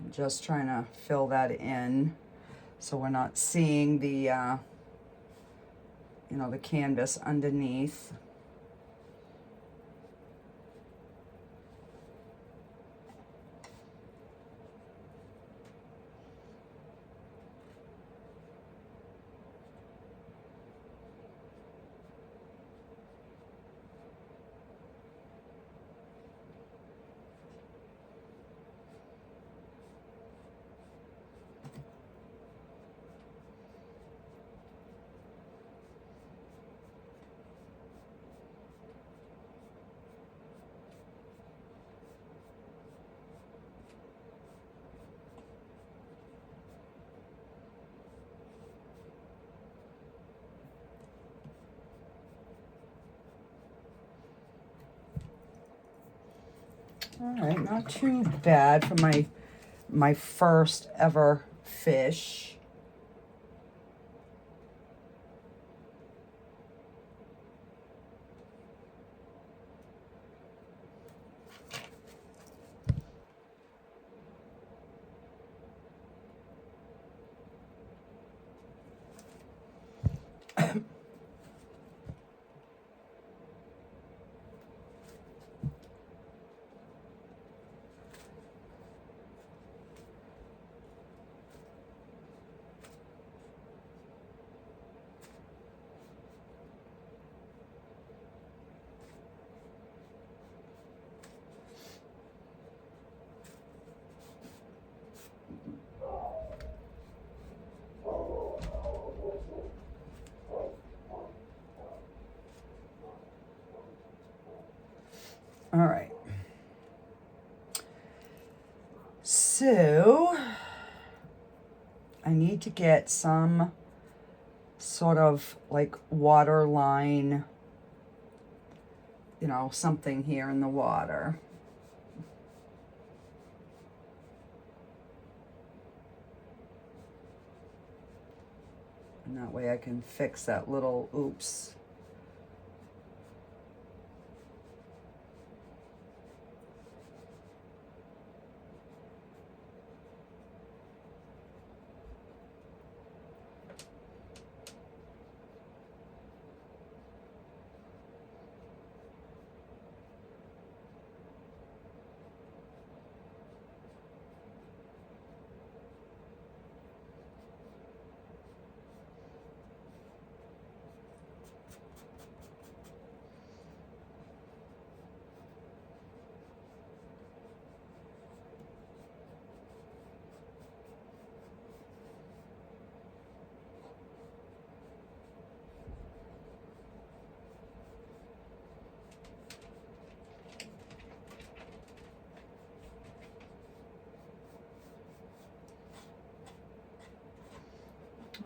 I'm just trying to fill that in so we're not seeing the, you know, the canvas underneath. All right, not too bad for my first ever fish. So I need to get some sort of like water line, you know, something here in the water. And that way I can fix that little oops.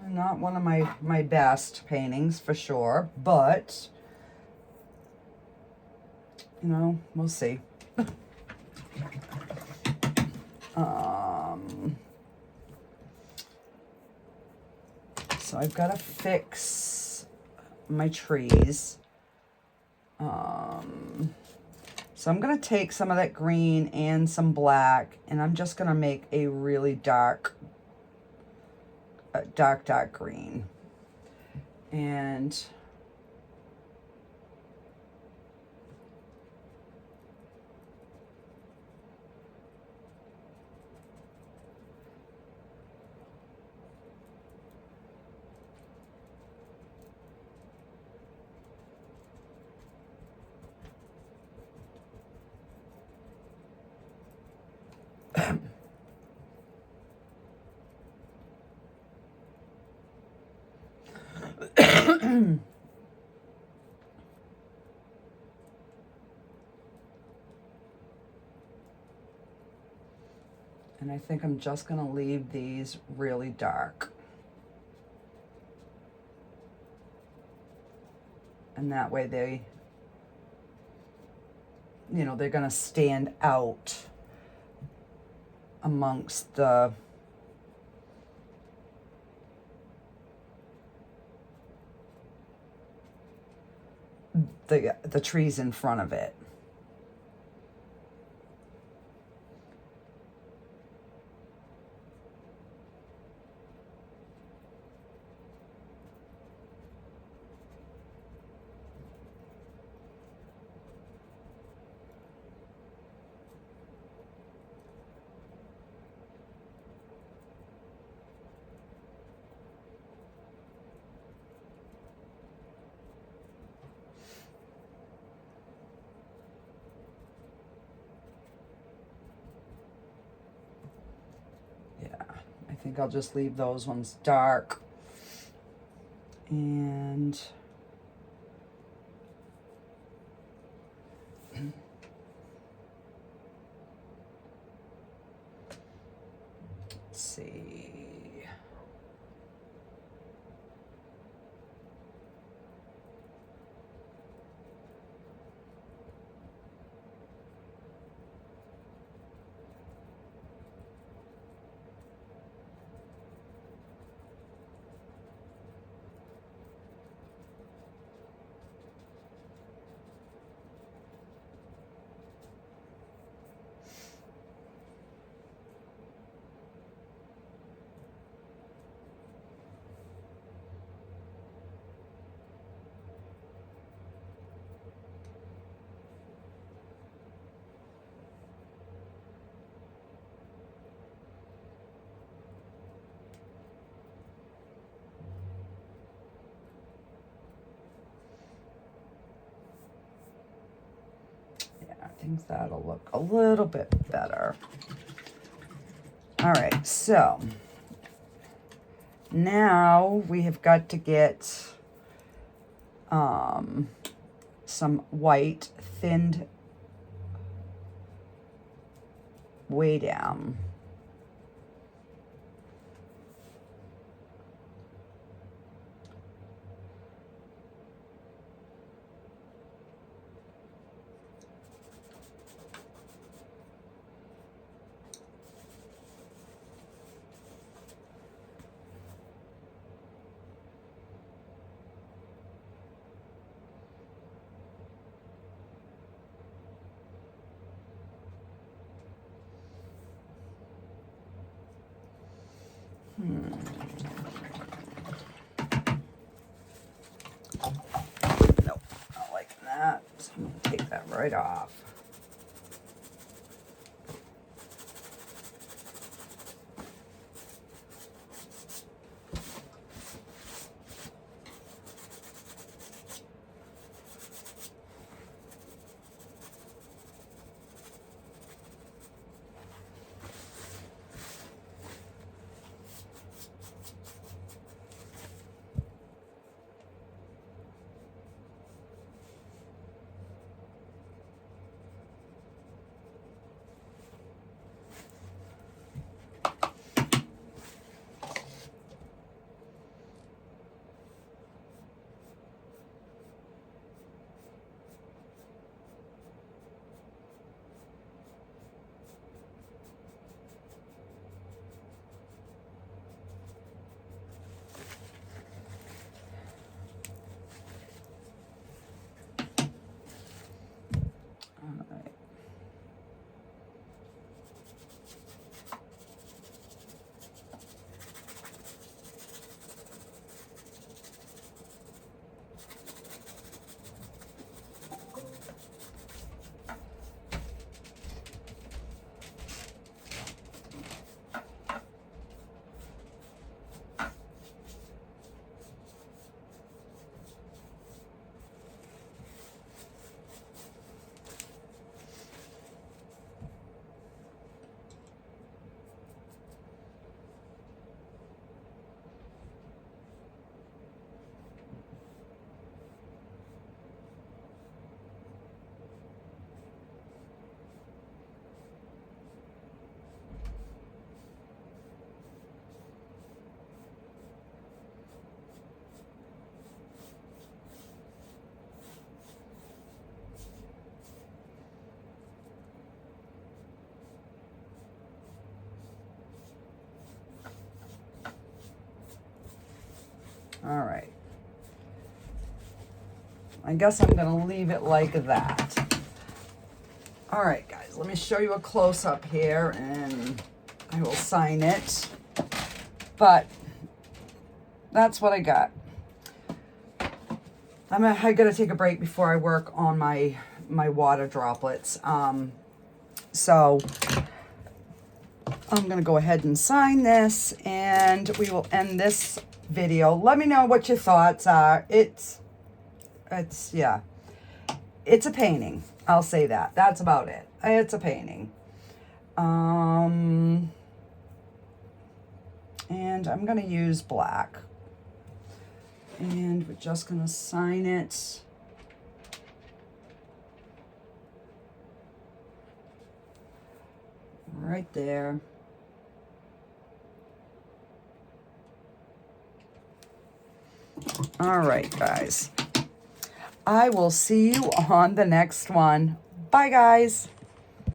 Not one of my best paintings for sure, but you know, we'll see. So I've got to fix my trees. So I'm going to take some of that green and some black, and I'm just going to make a really dark green. And and I think I'm just going to leave these really dark. And that way they, you know, they're going to stand out amongst the trees in front of it. I think I'll just leave those ones dark. And let's see. I think that'll look a little bit better. All right, so now we have got to get some white thinned way down. Nope, not liking that. So I'm going to take that right off. All right. I guess I'm going to leave it like that. All right, guys, let me show you a close-up here, and I will sign it. But that's what I got. I got to take a break before I work on my water droplets. So I'm going to go ahead and sign this, and we will end this video. Let me know what your thoughts are. It's yeah, it's a painting. I'll say that. That's about it. It's a painting. And I'm going to use black. And we're just going to sign it. Right there. All right, guys. I will see you on the next one. Bye, guys.